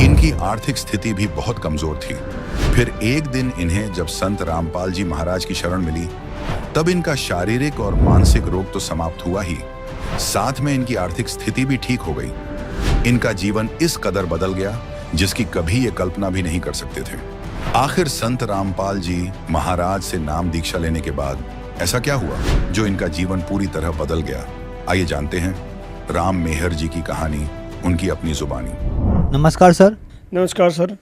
इनकी आर्थिक स्थिति भी बहुत कमजोर थी। फिर एक दिन इन्हें जब संत रामपाल जी महाराज की शरण मिली, तब इनका शारीरिक और मानसिक रोग तो समाप्त हुआ ही, साथ में इनकी आर्थिक स्थिति भी ठीक हो गई। इनका जीवन इस कदर बदल गया जिसकी कभी ये कल्पना भी नहीं कर सकते थे। आखिर संत रामपाल जी महाराज से नाम दीक्षा लेने के बाद ऐसा क्या हुआ जो इनका जीवन पूरी तरह बदल गया? आइए जानते हैं राम मेहर जी की कहानी, उनकी अपनी जुबानी। नमस्कार सर। नमस्कार सर।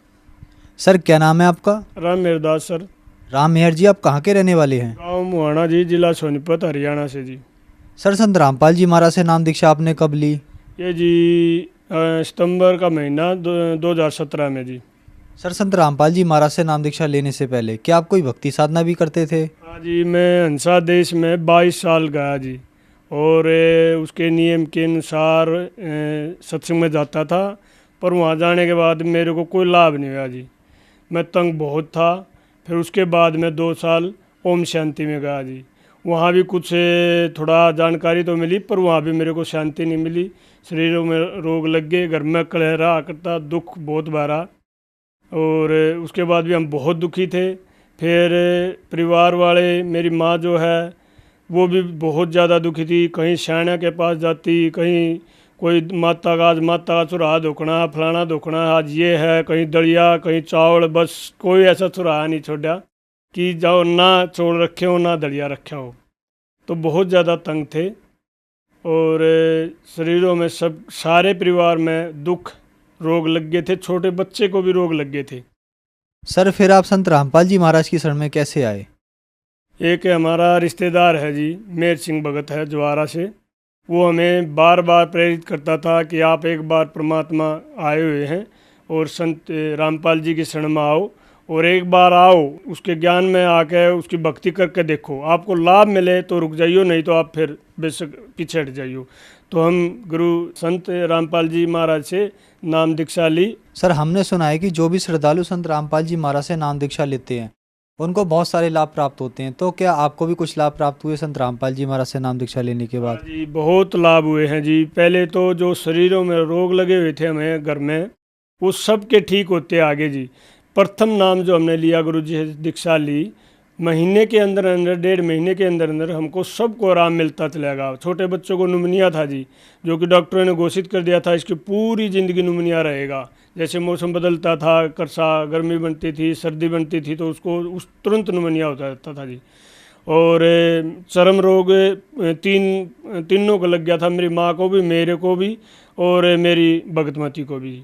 सर क्या नाम है आपका? राम मेहरदास सर। राम मेहर जी, आप कहाँ के रहने वाले हैं? गाँव मुहाना जी, जिला सोनीपत, हरियाणा से जी। सर संत रामपाल जी महाराज से नाम दीक्षा आपने कब ली? ये जी सितंबर का महीना 2017 में जी। सर संत रामपाल जी महाराज से नाम दीक्षा लेने से पहले क्या आप कोई भक्ति साधना भी करते थे? हाँ जी, मैं हंसा देश में 22 साल गया जी, और उसके नियम के अनुसार सत्संग में जाता था, पर वहाँ जाने के बाद मेरे को कोई लाभ नहीं हुआ जी। मैं तंग बहुत था। फिर उसके बाद मैं 2 साल ओम शांति में गया जी। वहाँ भी कुछ थोड़ा जानकारी तो मिली, पर वहाँ भी मेरे को शांति नहीं मिली। शरीरों में रोग लग गए, घर में कलह रहा करता, दुख बहुत भरा, और उसके बाद भी हम बहुत दुखी थे। फिर परिवार वाले, मेरी माँ जो है वो भी बहुत ज़्यादा दुखी थी। कहीं शाना के पास जाती, कहीं कोई माता का चुराहा धोकना, फलाना धोकना, आज ये है, कहीं दलिया, कहीं चावल, बस कोई ऐसा चुराहा नहीं छोड़ा कि जाओ ना चौल रखे हो ना दलिया रखा हो। तो बहुत ज़्यादा तंग थे, और शरीरों में सब सारे परिवार में दुख, रोग लग गए थे। छोटे बच्चे को भी रोग लग गए थे। सर फिर आप संत रामपाल जी महाराज की शरण में कैसे आए? एक हमारा रिश्तेदार है जी, मेहर सिंह भगत है जवारा से, वो हमें बार बार प्रेरित करता था कि आप एक बार परमात्मा आए हुए हैं और संत रामपाल जी की शरण में आओ और एक बार आओ, उसके ज्ञान में आके उसकी भक्ति करके देखो, आपको लाभ मिले तो रुक जाइयो, नहीं तो आप फिर बेशक पीछे हट जाइयो। तो हम गुरु संत रामपाल जी महाराज से नाम दीक्षा ली। सर, हमने सुना है कि जो भी श्रद्धालु संत रामपाल जी महाराज से नाम दीक्षा लेते हैं उनको बहुत सारे लाभ प्राप्त होते हैं, तो क्या आपको भी कुछ लाभ प्राप्त हुए संत रामपाल जी महाराज से नाम दीक्षा लेने के बाद? जी बहुत लाभ हुए हैं जी। पहले तो जो शरीरों में रोग लगे हुए थे हमें घर में, वो सब के ठीक होते आगे जी। प्रथम नाम जो हमने लिया, गुरु जी से दीक्षा ली, महीने के अंदर अंदर, 1.5 महीने के अंदर अंदर हमको सबको आराम मिलता चलेगा। छोटे बच्चों को नुमनिया था जी, जो कि डॉक्टरों ने घोषित कर दिया था इसकी पूरी ज़िंदगी नुमनिया रहेगा। जैसे मौसम बदलता था, करसा गर्मी बनती थी, सर्दी बनती थी, तो उसको तुरंत नुमनिया हो जाता था जी। और चर्म रोग तीनों को लग गया था, मेरी माँ को भी, मेरे को भी और मेरी भगतमती को भी।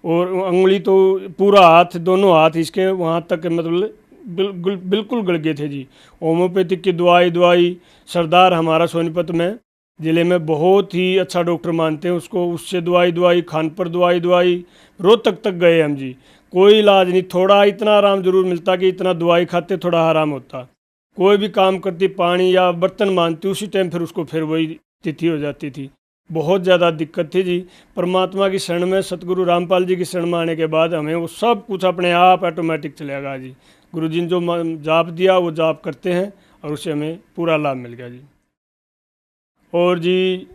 और उंगली तो पूरा हाथ, दोनों हाथ इसके वहाँ तक मतलब बिल्कुल गड़ गए थे जी। होम्योपैथिक की दवाई सरदार हमारा सोनीपत में ज़िले में बहुत ही अच्छा डॉक्टर मानते हैं उसको, उससे दवाई खान पर दवाई रोहतक तक गए हम जी, कोई इलाज नहीं। थोड़ा इतना आराम जरूर मिलता कि इतना दवाई खाते थोड़ा आराम होता। कोई भी काम करती, पानी या बर्तन मानती, उसी टाइम फिर उसको फिर वही तिथि हो जाती थी। बहुत ज़्यादा दिक्कत थी जी। परमात्मा की शरण में, सतगुरु रामपाल जी की शरण में आने के बाद हमें वो सब कुछ अपने आप ऑटोमेटिक चलेगा जी। गुरु जी ने जो जाप दिया वो जाप करते हैं और उससे हमें पूरा लाभ मिल गया जी। और जी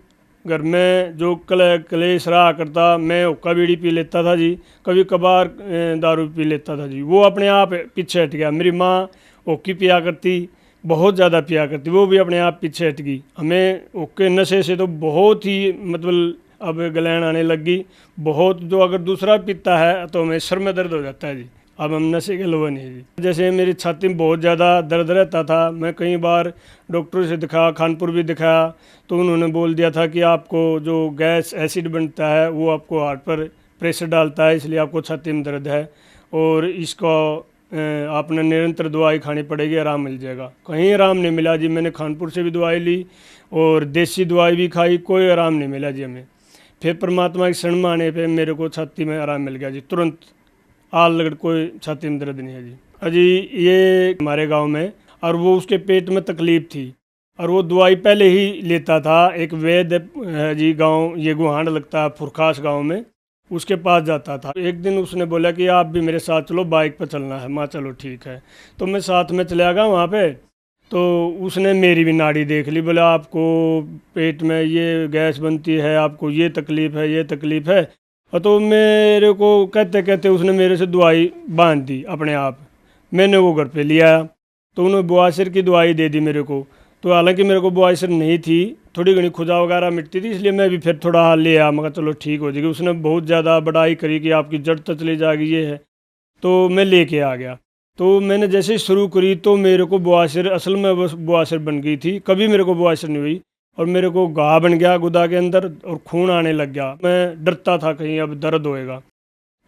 घर में जो कलेश रहा करता, मैं हुक्का बीड़ी पी लेता था जी, कभी कभार दारू पी लेता था जी, वो अपने आप पीछे हट गया। मेरी माँ हुक्की पिया करती, बहुत ज़्यादा पिया करती, वो भी अपने आप पीछे हट गई। हमें हुक्के नशे से तो बहुत ही मतलब अब गलैन आने लग गई बहुत। जो अगर दूसरा पीता है तो हमें सर में दर्द हो जाता है जी। अब हम नशे के लोग नहीं जी। जैसे मेरी छाती में बहुत ज़्यादा दर्द रहता था, मैं कई बार डॉक्टर से दिखाया, खानपुर भी दिखाया, तो उन्होंने बोल दिया था कि आपको जो गैस एसिड बनता है वो आपको हार्ट पर प्रेशर डालता है, इसलिए आपको छाती में दर्द है और इसको आपने निरंतर दवाई खानी पड़ेगी, आराम मिल जाएगा। कहीं आराम नहीं मिला जी। मैंने खानपुर से भी दवाई ली और देसी दवाई भी खाई, कोई आराम नहीं मिला जी हमें। फिर परमात्मा की शरण में आने पर मेरे को छाती में आराम मिल गया जी, तुरंत आल लगड़, कोई छाती में दर्द नहीं है जी। अजी ये हमारे गांव में, और वो उसके पेट में तकलीफ थी और वो दवाई पहले ही लेता था। एक वैद्य है जी गांव, ये गुहांड लगता है फुरखास गांव में, उसके पास जाता था। एक दिन उसने बोला कि आप भी मेरे साथ चलो, बाइक पर चलना है। माँ चलो ठीक है। तो मैं साथ में चला गया वहाँ पे। तो उसने मेरी भी नाड़ी देख ली, बोला आपको पेट में ये गैस बनती है, आपको ये तकलीफ़ है, ये तकलीफ़ है। और तो मेरे को कहते कहते उसने मेरे से दवाई बांध दी अपने आप। मैंने वो घर पे लिया तो उन्होंने बुआसर की दवाई दे दी मेरे को। तो हालांकि मेरे को बुआसर नहीं थी, थोड़ी घनी खुजा वगैरह मिटती थी, इसलिए मैं भी फिर थोड़ा हाल ले आया। मगर चलो ठीक हो जाएगी। उसने बहुत ज़्यादा बड़ाई करी कि आपकी जड़ तो चली जाएगी, ये है। तो मैं लेके आ गया। तो मैंने जैसे ही शुरू करी तो मेरे को बुआसर, असल में बस बुआसर बन गई थी, कभी मेरे को बुआसर नहीं हुई। और मेरे को घाव बन गया गुदा के अंदर और खून आने लग गया। मैं डरता था कहीं अब दर्द होएगा।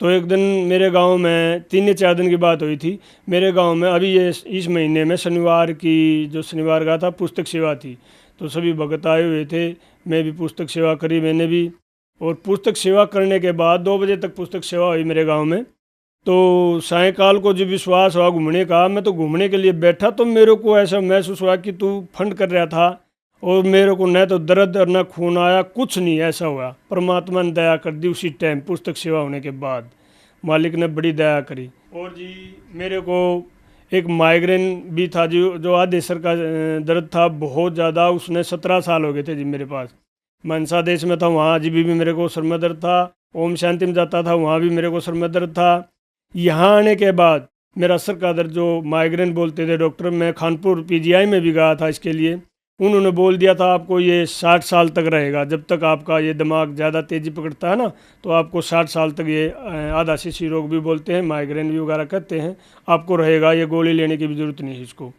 तो एक दिन मेरे गांव में 3 या 4 दिन की बात हुई थी। मेरे गांव में अभी ये इस महीने में शनिवार की, जो शनिवार का था, पुस्तक सेवा थी। तो सभी भगत आए हुए थे, मैं भी पुस्तक सेवा करी मैंने भी। और पुस्तक सेवा करने के बाद 2 बजे तक पुस्तक सेवा हुई मेरे गाँव में। तो सायंकाल को जब विश्वास हुआ घूमने का, मैं तो घूमने के लिए बैठा तो मेरे को ऐसा महसूस हुआ कि तू फंड कर रहा था और मेरे को न तो दर्द और न खून आया, कुछ नहीं ऐसा हुआ। परमात्मा ने दया कर दी उसी टाइम, पुस्तक सेवा होने के बाद मालिक ने बड़ी दया करी। और जी मेरे को एक माइग्रेन भी था जी, जो आधे सर का दर्द था बहुत ज़्यादा। उसने 17 साल हो गए थे जी मेरे पास। मनसा देश में था, वहाँ जी भी मेरे को सर में दर्द था। ओम शांति में जाता था, वहाँ भी मेरे को सर में दर्द था। यहाँ आने के बाद मेरा सर का दर्द, जो माइग्रेन बोलते थे डॉक्टर, मैं खानपुर PGI में भी गया था इसके लिए। उन्होंने बोल दिया था आपको ये 60 साल तक रहेगा। जब तक आपका ये दिमाग ज़्यादा तेज़ी पकड़ता है ना, तो आपको 60 साल तक ये आधा शिशी रोग भी बोलते हैं, माइग्रेन भी वगैरह कहते हैं, आपको रहेगा। ये गोली लेने की भी ज़रूरत नहीं है इसको।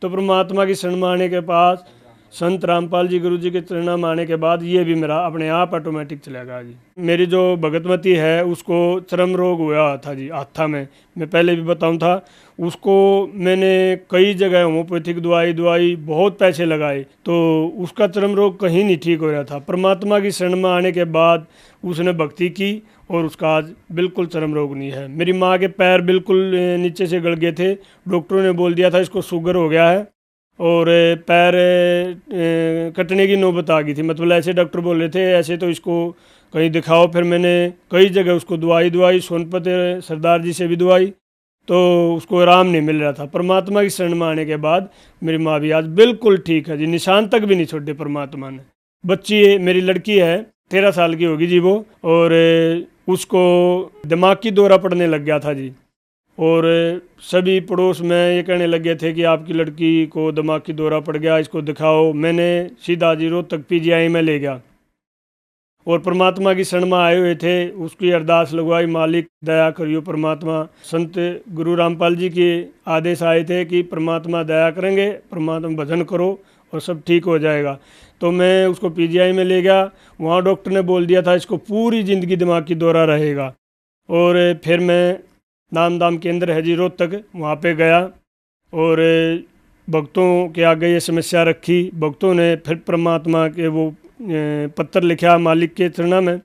तो परमात्मा की शरण में आने के पास संत रामपाल जी गुरु जी के चरणों में आने के बाद ये भी मेरा अपने आप ऑटोमेटिक चला गया जी। मेरी जो भगतमती है उसको चर्म रोग हुआ था जी, हाथा में। मैं पहले भी बताऊं था, उसको मैंने कई जगह होम्योपैथिक दवाई बहुत पैसे लगाए, तो उसका चर्म रोग कहीं नहीं ठीक हो रहा था। परमात्मा की शरण में आने के बाद उसने भक्ति की और उसका आज बिल्कुल चर्म रोग नहीं है। मेरी माँ के पैर बिल्कुल नीचे से गल गए थे, डॉक्टरों ने बोल दिया था इसको शुगर हो गया है और पैर कटने की नौबत आ गई थी। मतलब ऐसे डॉक्टर बोल रहे थे ऐसे तो इसको कहीं दिखाओ। फिर मैंने कई जगह उसको दवाई सोनपत सरदार जी से भी दवाई, तो उसको आराम नहीं मिल रहा था। परमात्मा की शरण में आने के बाद मेरी माँ भी आज बिल्कुल ठीक है जी, निशान तक भी नहीं छोड़े परमात्मा ने। बच्ची मेरी लड़की है 13 साल की होगी जी वो, और उसको दिमागी दौरा पड़ने लग गया था जी, और सभी पड़ोस में ये कहने लगे थे कि आपकी लड़की को दिमागी दौरा पड़ गया, इसको दिखाओ। मैंने सीधा जी रोहतक PGI में ले गया और परमात्मा की शरण में आए हुए थे, उसकी अरदास लगवाई, मालिक दया करियो परमात्मा। संत गुरु रामपाल जी के आदेश आए थे कि परमात्मा दया करेंगे, परमात्मा भजन करो और सब ठीक हो जाएगा। तो मैं उसको PGI में ले गया, वहाँ डॉक्टर ने बोल दिया था इसको पूरी ज़िंदगी दिमागी दौरा रहेगा। और फिर मैं नाम दाम केंद्र है जी रोहतक, वहाँ पे गया और भक्तों के आगे ये समस्या रखी। भक्तों ने फिर परमात्मा के वो पत्र लिखा मालिक के चरणों में,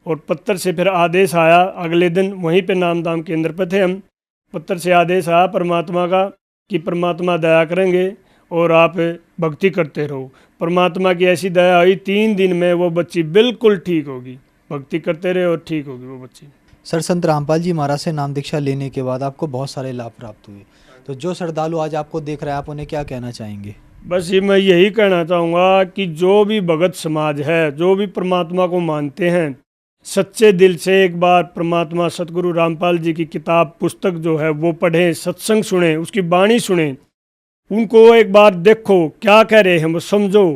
और पत्र से फिर आदेश आया। अगले दिन वहीं पे नाम दाम केंद्र पे थे हम, पत्र से आदेश आया परमात्मा का कि परमात्मा दया करेंगे और आप भक्ति करते रहो। परमात्मा की ऐसी दया हुई, 3 दिन में वो बच्ची बिल्कुल ठीक होगी। भक्ति करते रहे और ठीक होगी वो बच्ची। सर, संत रामपाल जी महाराज से नाम दीक्षा लेने के बाद आपको बहुत सारे लाभ प्राप्त हुए, तो जो श्रद्धालु आज आपको देख रहे हैं आप उन्हें क्या कहना चाहेंगे? बस ये मैं यही कहना चाहूँगा कि जो भी भगत समाज है, जो भी परमात्मा को मानते हैं, सच्चे दिल से एक बार परमात्मा सतगुरु रामपाल जी की किताब पुस्तक जो है वो पढ़ें, सत्संग सुने, उसकी वाणी सुने, उनको एक बार देखो क्या कह रहे हैं वो समझो।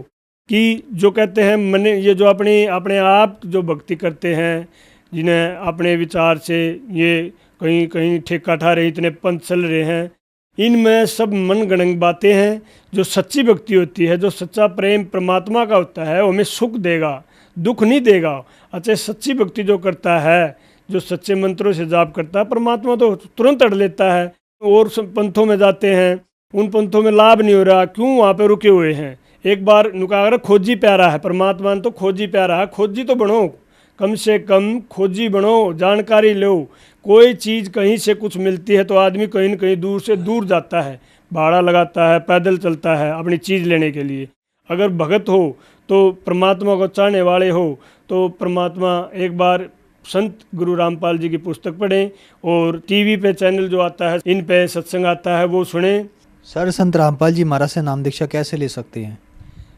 कि जो कहते हैं मन, ये जो अपने आप जो भक्ति करते हैं, जिन्हें अपने विचार से ये कहीं कहीं ठेका ठा रहे, इतने पंथ चल रहे हैं, इनमें सब मन गणंग बातें हैं। जो सच्ची भक्ति होती है, जो सच्चा प्रेम परमात्मा का होता है, वो हमें सुख देगा, दुख नहीं देगा। अच्छा, सच्ची भक्ति जो करता है, जो सच्चे मंत्रों से जाप करता है, परमात्मा तो तुरंत अड़ लेता है। और पंथों में जाते हैं, उन पंथों में लाभ नहीं हो रहा, क्यों? वहाँ पे रुके हुए हैं। एक बार नुकागर खोजी प्यारा है, परमात्मा तो खोजी प्यारा है, खोजी तो बनो, कम से कम खोजी बनो, जानकारी लो। कोई चीज़ कहीं से कुछ मिलती है तो आदमी कहीं न कहीं दूर से दूर जाता है, भाड़ा लगाता है, पैदल चलता है अपनी चीज़ लेने के लिए। अगर भगत हो तो परमात्मा को चाहने वाले हो तो परमात्मा एक बार संत गुरु रामपाल जी की पुस्तक पढ़ें, और टीवी पे चैनल जो आता है, इन पे सत्संग आता है, वो सुने। सर, संत रामपाल जी महाराज से नाम दीक्षा कैसे ले सकते हैं?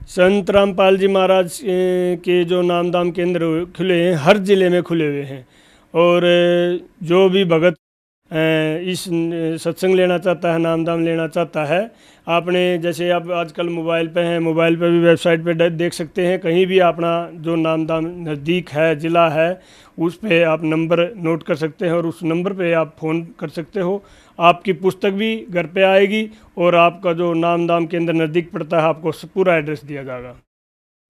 संत रामपाल जी महाराज के जो नाम दाम केंद्र खुले हैं, हर ज़िले में खुले हुए हैं, और जो भी भगत इस सत्संग लेना चाहता है, नाम दाम लेना चाहता है, आपने जैसे आप आजकल मोबाइल पे हैं, मोबाइल पे भी वेबसाइट पे देख सकते हैं। कहीं भी अपना जो नाम दाम नज़दीक है, ज़िला है, उस पे आप नंबर नोट कर सकते हैं और उस नंबर पे आप फ़ोन कर सकते हो। आपकी पुस्तक भी घर पे आएगी और आपका जो नाम दाम केंद्र नज़दीक पड़ता है, आपको पूरा एड्रेस दिया जाएगा।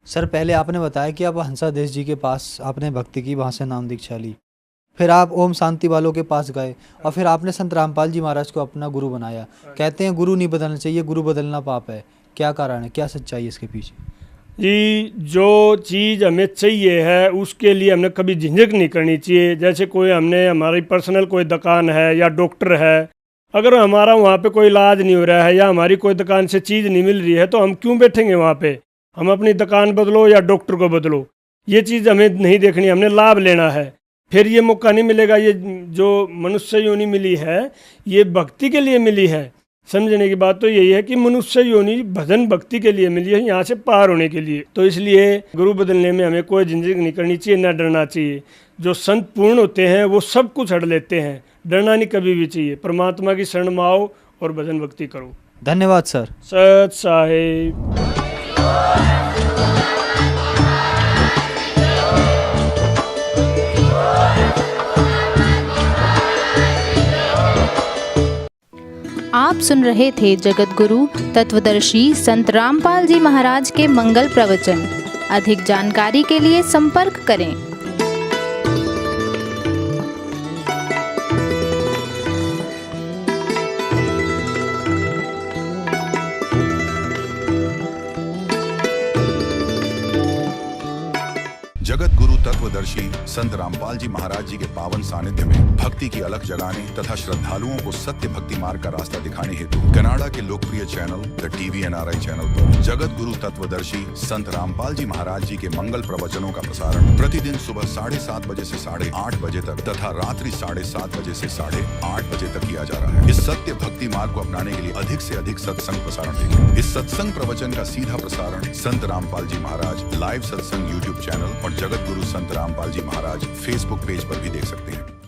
सर, पहले आपने बताया कि आप हंसादेश जी के पास आपने भक्ति की, वहाँ से नाम दीक्षा ली, फिर आप ओम शांति वालों के पास गए और फिर आपने संत रामपाल जी महाराज को अपना गुरु बनाया। कहते हैं गुरु नहीं बदलना चाहिए, गुरु बदलना पाप है, क्या कारण है, क्या सच्चाई है इसके पीछे? जी, जो चीज़ हमें चाहिए है उसके लिए हमने कभी झिझक नहीं करनी चाहिए। जैसे कोई हमने हमारी पर्सनल कोई दुकान है या डॉक्टर है, अगर हमारा वहाँ पे कोई इलाज नहीं हो रहा है या हमारी कोई दुकान से चीज़ नहीं मिल रही है तो हम क्यों बैठेंगे वहाँ पे? हम अपनी दुकान बदलो या डॉक्टर को बदलो, ये चीज़ हमें नहीं देखनी, हमने लाभ लेना है। फिर ये मौका नहीं मिलेगा। ये जो मनुष्य योनि मिली है ये भक्ति के लिए मिली है। समझने की बात तो यही है कि मनुष्य योनि भजन भक्ति के लिए मिली है, यहाँ से पार होने के लिए। तो इसलिए गुरु बदलने में हमें कोई झिझक नहीं करनी चाहिए, न डरना चाहिए। जो संत पूर्ण होते हैं वो सब कुछ हड़ लेते हैं, डरना नहीं कभी भी चाहिए। परमात्मा की शरण में आओ और भजन भक्ति करो। धन्यवाद सर। सत साहिब। आप सुन रहे थे जगत गुरु तत्वदर्शी संत रामपाल जी महाराज के मंगल प्रवचन। अधिक जानकारी के लिए संपर्क करें। जगत गुरु तत्वदर्शी संत रामपाल जी महाराज जी के पावन सानिध्य में भक्ति की अलख जगाने तथा श्रद्धालुओं को सत्य भक्ति मार्ग का रास्ता दिखाने हेतु कनाडा के लोकप्रिय channel the TV NRI channel पर जगत गुरु तत्वदर्शी संत रामपाल जी महाराज जी के मंगल प्रवचनों का प्रसारण प्रतिदिन सुबह 7:30 बजे से 8:30 बजे तक तथा रात्रि 7:30 बजे से 8:30 बजे तक किया जा रहा है। इस सत्य भक्ति मार्ग को अपनाने के लिए अधिक से अधिक सत्संग प्रसारण देखें। इस सत्संग प्रवचन का सीधा प्रसारण संत रामपाल जी महाराज लाइव सत्संग YouTube चैनल और जगत गुरु संत रामपाल जी महाराज फेसबुक पेज पर भी देख सकते हैं।